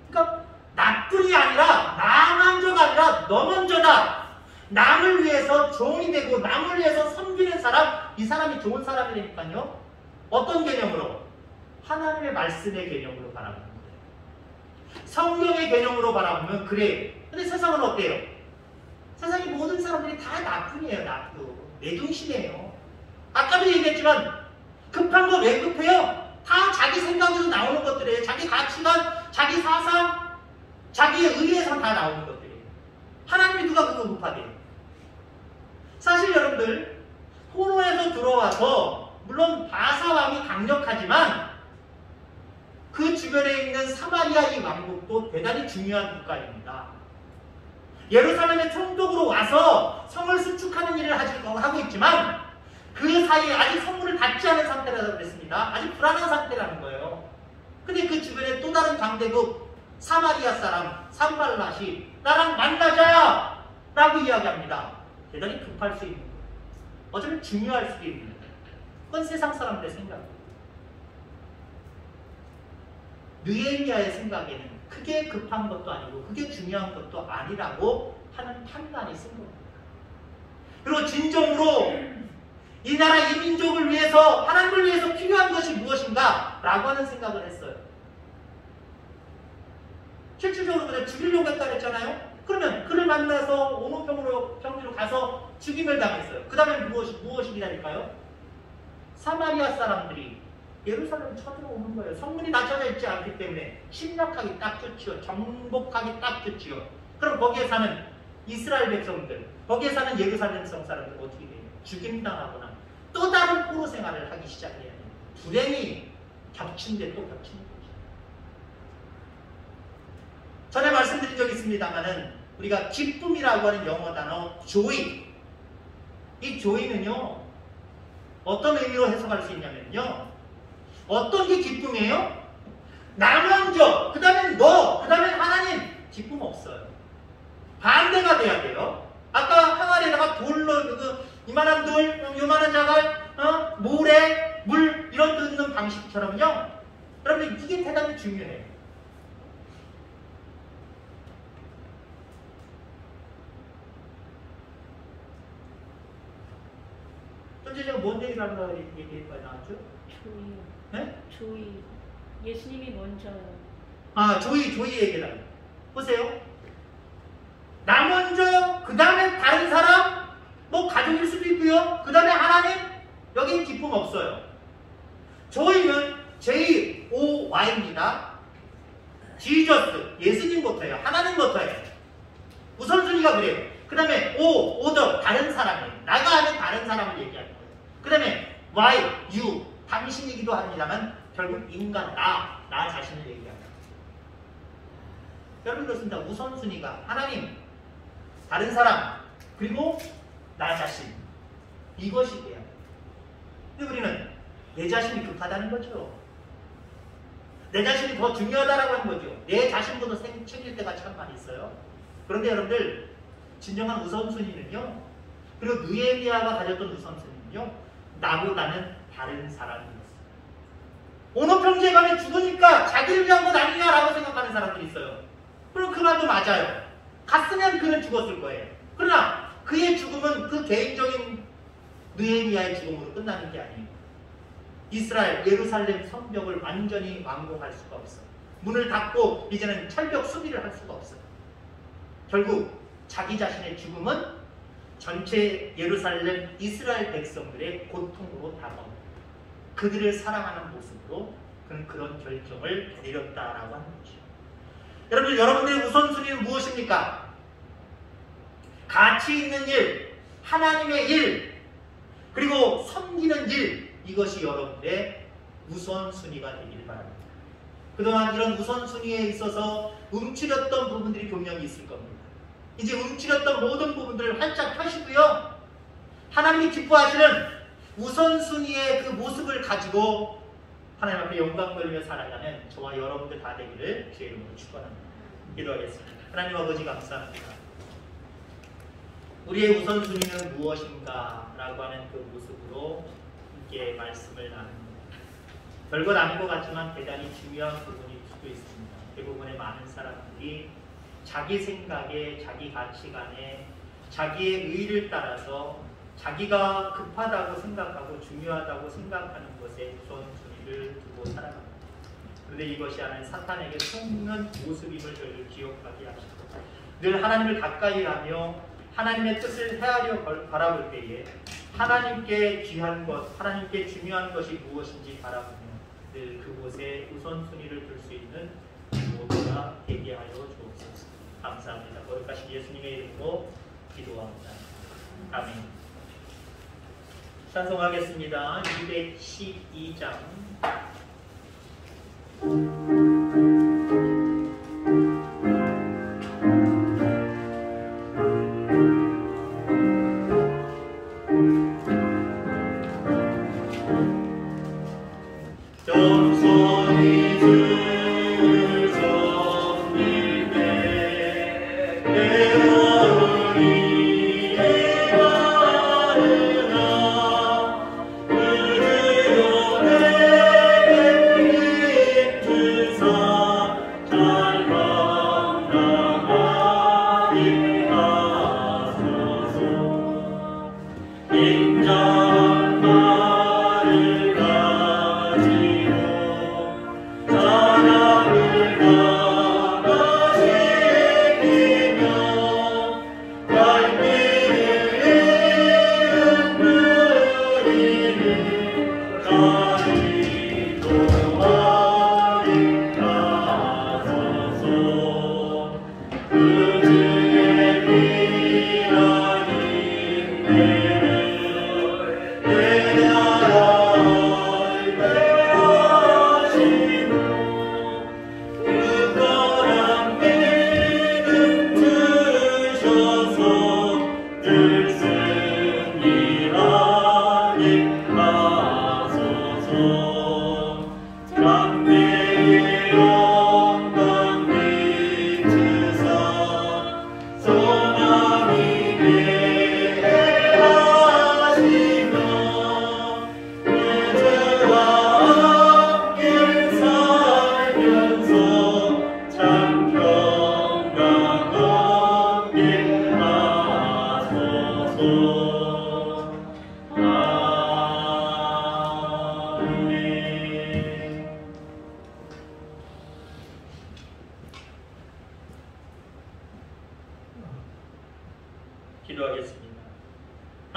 그러니까 나뿐이 아니라 나 먼저가 아니라 너 먼저다. 남을 위해서 종이 되고 남을 위해서 섬기는 사람, 이 사람이 좋은 사람이니까요. 어떤 개념으로? 하나님의 말씀의 개념으로 바라보는 거예요. 성경의 개념으로 바라보면 그래요. 근데 세상은 어때요? 세상의 모든 사람들이 다 나뿐이에요. 나쁜. 내중심이에요. 아까도 얘기했지만 급한 거 왜 급해요? 다 자기 생각에서 나오는 것들이에요. 자기 가치관, 자기 사상, 자기의 의에서 다 나오는 것들이에요. 하나님이 누가 그거 급하대요? 사실 여러분들 포로에서 들어와서 물론 바사왕이 강력하지만 그 주변에 있는 사마리아 이 왕국도 대단히 중요한 국가입니다. 예루살렘의 총독으로 와서 성을 수축하는 일을 하고 있지만 그 사이에 아직 성문을 닫지 않은 상태라고 그랬습니다. 아직 불안한 상태라는 거예요. 근데 그 주변에 또 다른 강대국 사마리아 사람 산발랏이 나랑 만나자! 라고 이야기합니다. 대단히 급할 수 있는 거예요. 어쩌면 중요할 수도 있는 거예요. 그건 세상 사람들의 생각이에요. 느헤미야의 생각에는 크게 급한 것도 아니고 그게 중요한 것도 아니라고 하는 판단이 쓴 겁니다. 그리고 진정으로 이 나라 이 민족을 위해서 하나님을 위해서 필요한 것이 무엇인가 라고 하는 생각을 했어요. 실질적으로 그냥 죽이려고 했다 그랬잖아요. 그러면 그를 만나서 오노평으로 가서 죽임을 당했어요. 그 다음에 무엇이 기다릴까요? 사마리아 사람들이 예루살렘 쳐들어오는 거예요. 성문이 닫혀져 있지 않기 때문에 침략하기 딱 좋지요. 정복하기 딱 좋지요. 그럼 거기에 사는 이스라엘 백성들, 거기에 사는 예루살렘 성 사람들 어떻게 돼요? 죽임당하거나 또 다른 포로 생활을 하기 시작해야 돼요. 불행이 겹친데 또 겹치는 거죠. 전에 말씀드린 적이 있습니다만은 우리가 기쁨이라고 하는 영어 단어 joy, 이 joy는요 어떤 의미로 해석할 수 있냐면요, 어떤 게 기쁨이에요? 나 먼저, 그 다음에 너, 그 다음에 하나님. 기쁨 없어요. 반대가 돼야 돼요. 아까 항아리에다가 돌로 이만한 돌, 요만한 자갈, 모래, 물 이런 뜻는 방식처럼요. 여러분 이게 대단히 중요해요. 현재 제가 뭔 얘기를 하려고 얘기가 나왔죠? 조이. 네? 조이. 예수님이 먼저요. 조이 얘기를 하요. 보세요. 나 먼저, 그 다음에 다른 사람, 뭐 가족일 수도 있고요. 그 다음에 하나님, 여기는 기쁨 없어요. 조이는 J-O-Y입니다. 지저스, 예수님부터예요. 하나님부터예요. 우선순위가 그래요. 그 다음에 오더, 다른 사람이에요. 나가 하는 다른 사람을 얘기하는 거예요. 그 다음에 Y, you, 당신이기도 합니다만 결국 인간, 나 자신을 얘기합니다. 여러분 그렇습니다. 우선순위가 하나님, 다른 사람, 그리고 나 자신. 이것이 돼야 돼요. 근데 우리는 내 자신이 급하다는 거죠. 내 자신이 더 중요하다라고 하는 거죠. 내 자신보다 챙길 때가 참 많이 있어요. 그런데 여러분들 진정한 우선순위는요. 그리고 느헤미야가 가졌던 우선순위는요. 나보다는 다른 사람이었어요. 오너 평지에 가면 죽으니까 자기를 위한 것 아니냐라고 생각하는 사람들이 있어요. 그럼 그 말도 맞아요. 갔으면 그는 죽었을 거예요. 그러나 그의 죽음은 그 개인적인 느헤미야의 죽음으로 끝나는 게 아니에요. 이스라엘, 예루살렘 성벽을 완전히 완공할 수가 없어요. 문을 닫고 이제는 철벽 수비를 할 수가 없어요. 결국 자기 자신의 죽음은 전체 예루살렘 이스라엘 백성들의 고통으로 다가옵니다. 그들을 사랑하는 모습으로 그는 그런 결정을 내렸다라고 하는 거죠. 여러분, 여러분들의 우선순위는 무엇입니까? 가치 있는 일, 하나님의 일, 그리고 섬기는 일, 이것이 여러분의 우선순위가 되길 바랍니다. 그동안 이런 우선순위에 있어서 움츠렸던 부분들이 분명히 있을 겁니다. 이제 움츠렸던 모든 부분들을 활짝 펴시고요. 하나님이 기뻐하시는 우선순위의 그 모습을 가지고 하나님 앞에 영광 돌리며 살아가는 저와 여러분들 다 되기를 주의 이름으로 축원합니다. 기도하겠습니다. 하나님 아버지 감사합니다. 우리의 우선순위는 무엇인가? 라고 하는 그 모습으로 함께 말씀을 나눕니다. 별것 아닌 것 같지만 대단히 중요한 부분일 수도 있습니다. 대부분의 많은 사람들이 자기 생각에, 자기 가치관에, 자기의 의를 따라서 자기가 급하다고 생각하고 중요하다고 생각하는 것에 우선순위를 두고 살아갑니다. 그런데 이것이 하나님 사탄에게 속는 모습임을 저희를 기억하게 하시고 늘 하나님을 가까이 하며 하나님의 뜻을 헤아려 바라볼 때에 하나님께 귀한 것, 하나님께 중요한 것이 무엇인지 바라보며 늘 그곳에 우선순위를 둘 수 있는 모두가 되게 하여 주옵소서. 감사합니다. 거룩하신 예수님의 이름으로 기도합니다. 아멘. 찬송하겠습니다. 212장 인정만을 가지고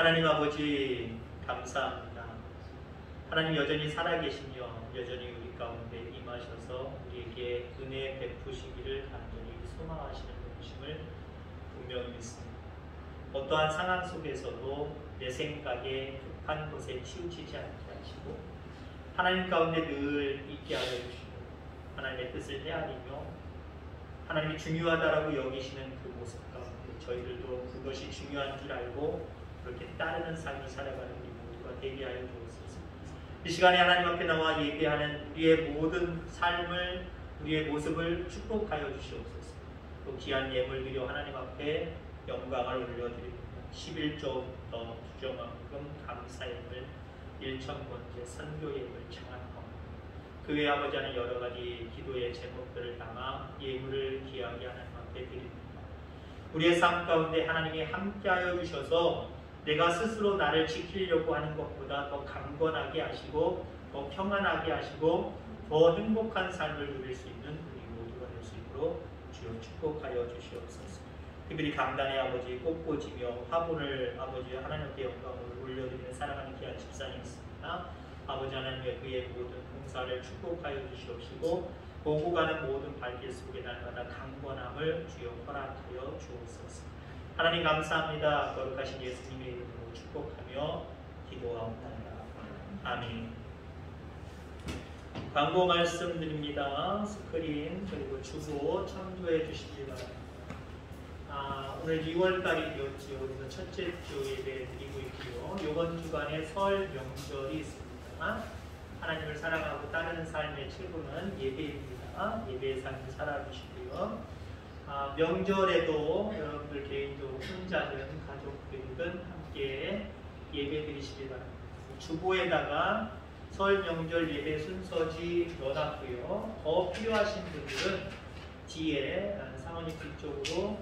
하나님 아버지 감사합니다. 하나님 여전히 살아계시며 여전히 우리 가운데 임하셔서 우리에게 은혜 베푸시기를 간절히 소망하시는 분이심을 분명히 믿습니다. 어떠한 상황 속에서도 내 생각에 급한 곳에 치우치지 않게 하시고 하나님 가운데 늘 있게 하여 주시고 하나님의 뜻을 헤아리며 하나님이 중요하다라고 여기시는 그 모습 가운데 저희들도 그것이 중요한 줄 알고 그렇게 따르는 삶을 살아가는 우리 모두가 되게 하여 주옵소서. 이 시간에 하나님 앞에 나와 예배하는 우리의 모든 삶을 우리의 모습을 축복하여 주시옵소서. 또 귀한 예물 드려 하나님 앞에 영광을 올려드립니다. 11조부터 주정만큼 감사예물, 일천번째 선교예물 청하옵나이다. 그 외 아버지 하는 여러 가지 기도의 제목들을 담아 예물을 귀하게 하나님 앞에 드립니다. 우리의 삶 가운데 하나님이 함께하여 주셔서 내가 스스로 나를 지키려고 하는 것보다 더 강건하게 하시고 더 평안하게 하시고 더 행복한 삶을 누릴 수 있는 우리 모두가 될 수 있도록 주여 축복하여 주시옵소서. 특별히 강단의 아버지 꽃꽂이며 화분을 아버지 하나님께 영광을 올려드리는 사랑하는 귀한 집사님 있습니다. 아버지 하나님의 그의 모든 봉사를 축복하여 주시옵시고 오고 가는 모든 발길 속에 날마다 강건함을 주여 허락하여 주옵소서. 하나님 감사합니다. 거룩하신 예수님의 이름으로 축복하며 기도하옵나이다. 아멘. 광고 말씀드립니다. 스크린 그리고 주소 참조해 주시기 바랍니다. 오늘 2월달이 되었지요. 그래서 첫째 주 예배 드리고 있고요. 이번 주간에 설 명절이 있습니다. 하나님을 사랑하고 따르는 삶의 최고는 예배입니다. 예배의 삶을 살아주시고요. 명절에도 여러분들 개인적으로 혼자든 가족들이든 함께 예배 드리시기 바랍니다. 주보에다가 설 명절 예배 순서지 넣어놨고요. 더 필요하신 분들은 뒤에 사모님 뒤쪽으로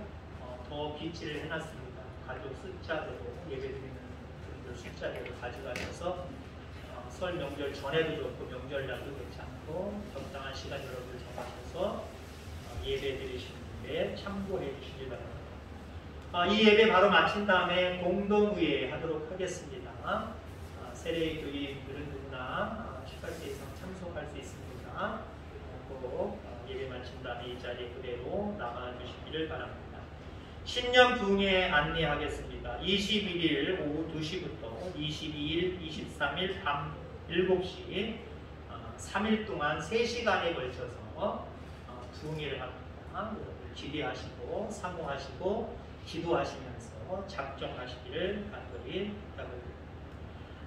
더 비치를 해놨습니다. 가족 숫자대로 예배 드리는 분들 숫자대로 가져가셔서 설 명절 전에도 좋고 명절날도 괜찮고 적당한 시간 여러분들 정하셔서 예배 드리시는데 참고해 주시기 바랍니다. 이 예배 바로 마친 다음에 공동의회 하도록 하겠습니다. 세례 교인들은 누구나 18세 이상 참석할 수 있습니다. 꼭 예배 마친 다음에 이 자리에 그대로 남아주시기를 바랍니다. 신년 부흥회 안내하겠습니다. 21일 오후 2시부터 22일, 23일 밤 7시 3일 동안 3시간에 걸쳐서 부흥회를 합니다. 여러분 기대하시고 사모하시고 기도하시면서 작정하시기를 간절히 부탁드립니다.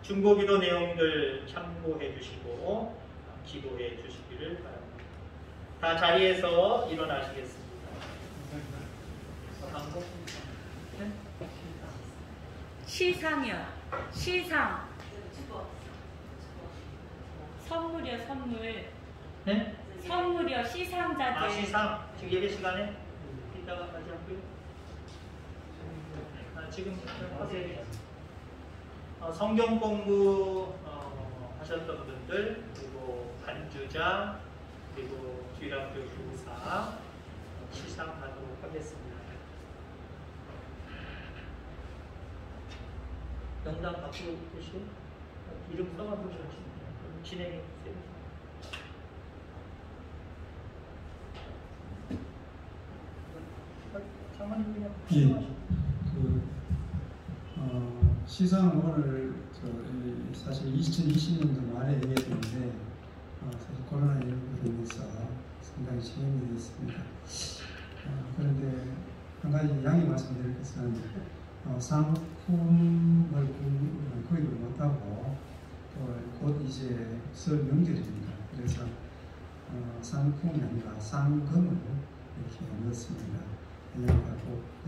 중보기도 내용들 참고해 주시고 기도해 주시기를 바랍니다. 다 자리에서 일어나시겠습니다. 시상이요. 시상. 선물이요. 선물. 네? 선물이요. 시상자들. 시상. 지금 예배 시간에 이따가 하지 않고요. 지금 하세요. 성경 공부 하셨던 분들, 그리고 반주자, 그리고 주일학교 교사 시상하도록 하겠습니다. 영당 갖고 계시고 이름 써가지고 진행해 주세요. 장관님 그냥 시상은 오늘 사실 2020년도 말에 해야 되는데 사실 코로나19로 인해서 상당히 진행이 됐습니다. 그런데 한 가지 양해 말씀드릴 것은 상품을 구입을 못하고 곧 이제 설 명절입니다. 그래서 상품이 아니라 상금을 이렇게 넣습니다. 왜냐하면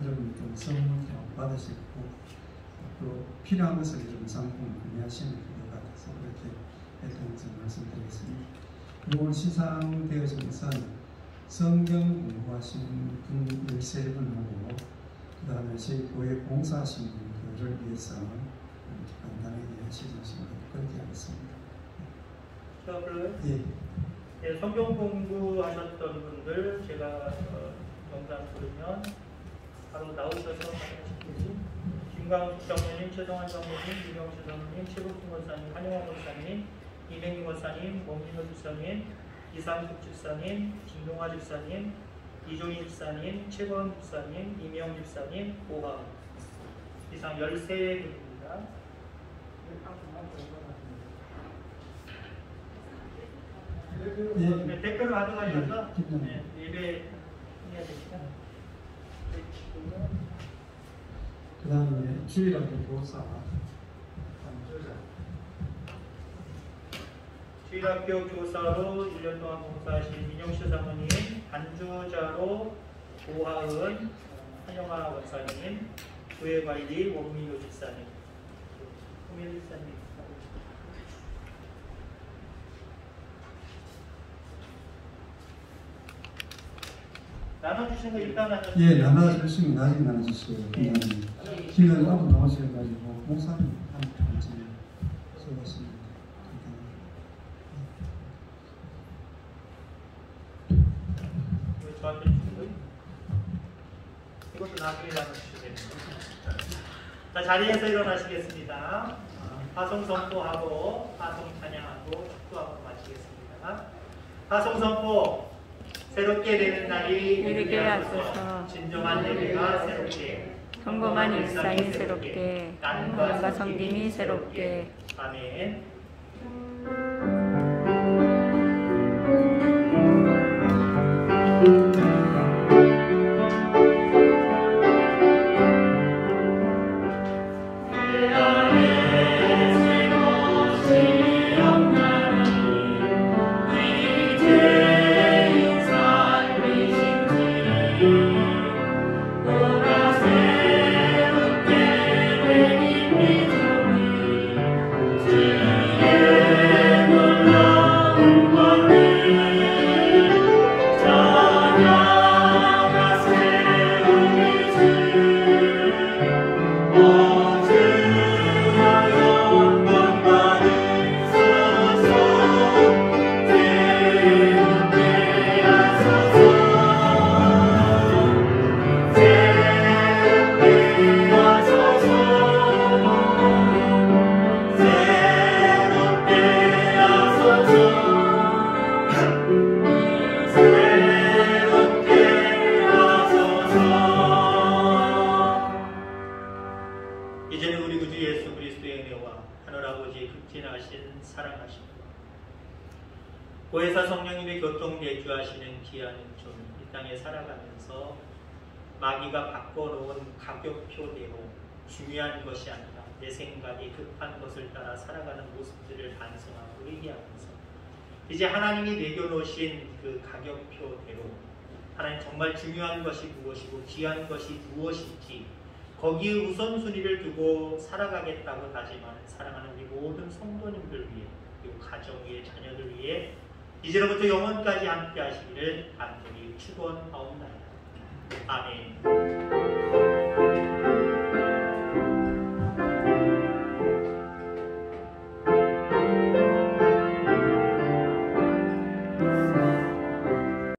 여러분 좀 선물 받으시고 또 필요한 것을 좀 상품을 구매하시는 것 같아서 그렇게 했던 점 말씀드리겠습니다. 이번 시상되어진 것은 성경 공부하신 분 13분하고 그 다음에 저희 교회 봉사하신 분들을 위해서 간단하게 시상식을 그렇게 하겠습니다. 제가 불러요? 예. 네, 성경 공부하셨던 분들 제가 영상 부르면 바로 나오셔서 하시겠지? 김광숙 장로님, 최동환 장로님, 유명수 장로님, 최국준 권사님, 한영환 권사님, 이명기 권사님, 몸진호 집사님, 이상숙 집사님, 김동화 집사님, 이종희 집사님, 최건 집사님, 이명 집사님, 오감 이상 13분입니다. 네, 댓글을 가져가셔서 예배 해야 되니까. 그 다음에 주일학교 교사 주일학교 교사로 1년 동안 봉사하신 민영수 사모님, 반주자로 오하은, 한영아 원사님, 교회관리 원민호 집사님, 홍일 집사님. 나눠주신 거 일단 나눠주세요. 예, 나눠주시면 나중에 나눠주세요. 기간 앞으로 나오셔가지고 목사님 한 편지 써봤습니다. 이거 저한테 주신 거예요? 이것도 나중에 나눠주시면 됩니다. 자, 자리에서 일어나시겠습니다. 파송 선포하고 파송 찬양하고 축도하고 마치겠습니다. 파송 선포. 새롭게 되는 날이 이르게 하소서. 진정한 예배가 새롭게, 평범한 일상이 새롭게, 하나님과 섬김이 새롭게. 아멘. 이제는 우리 구주 예수 그리스도의 은혜와 하늘아버지의 극진하신 사랑하심과 보혜사 성령님의 교통대주하시는 귀한 은총 이 땅에 살아가면서 마귀가 바꿔놓은 가격표대로 중요한 것이 아니라 내 생각이 급한 것을 따라 살아가는 모습들을 반성하고 회개하면서 이제 하나님이 매겨놓으신 그 가격표대로 하나님 정말 중요한 것이 무엇이고 귀한 것이 무엇인지 거기에 우선순위를 두고 살아가겠다고 다짐하는 사랑하는 우리 모든 성도님들 위해 그리고 가정 위에 자녀들 위해 이제로부터 영원까지 함께 하시기를 간절히 축원하옵나이다. 아멘.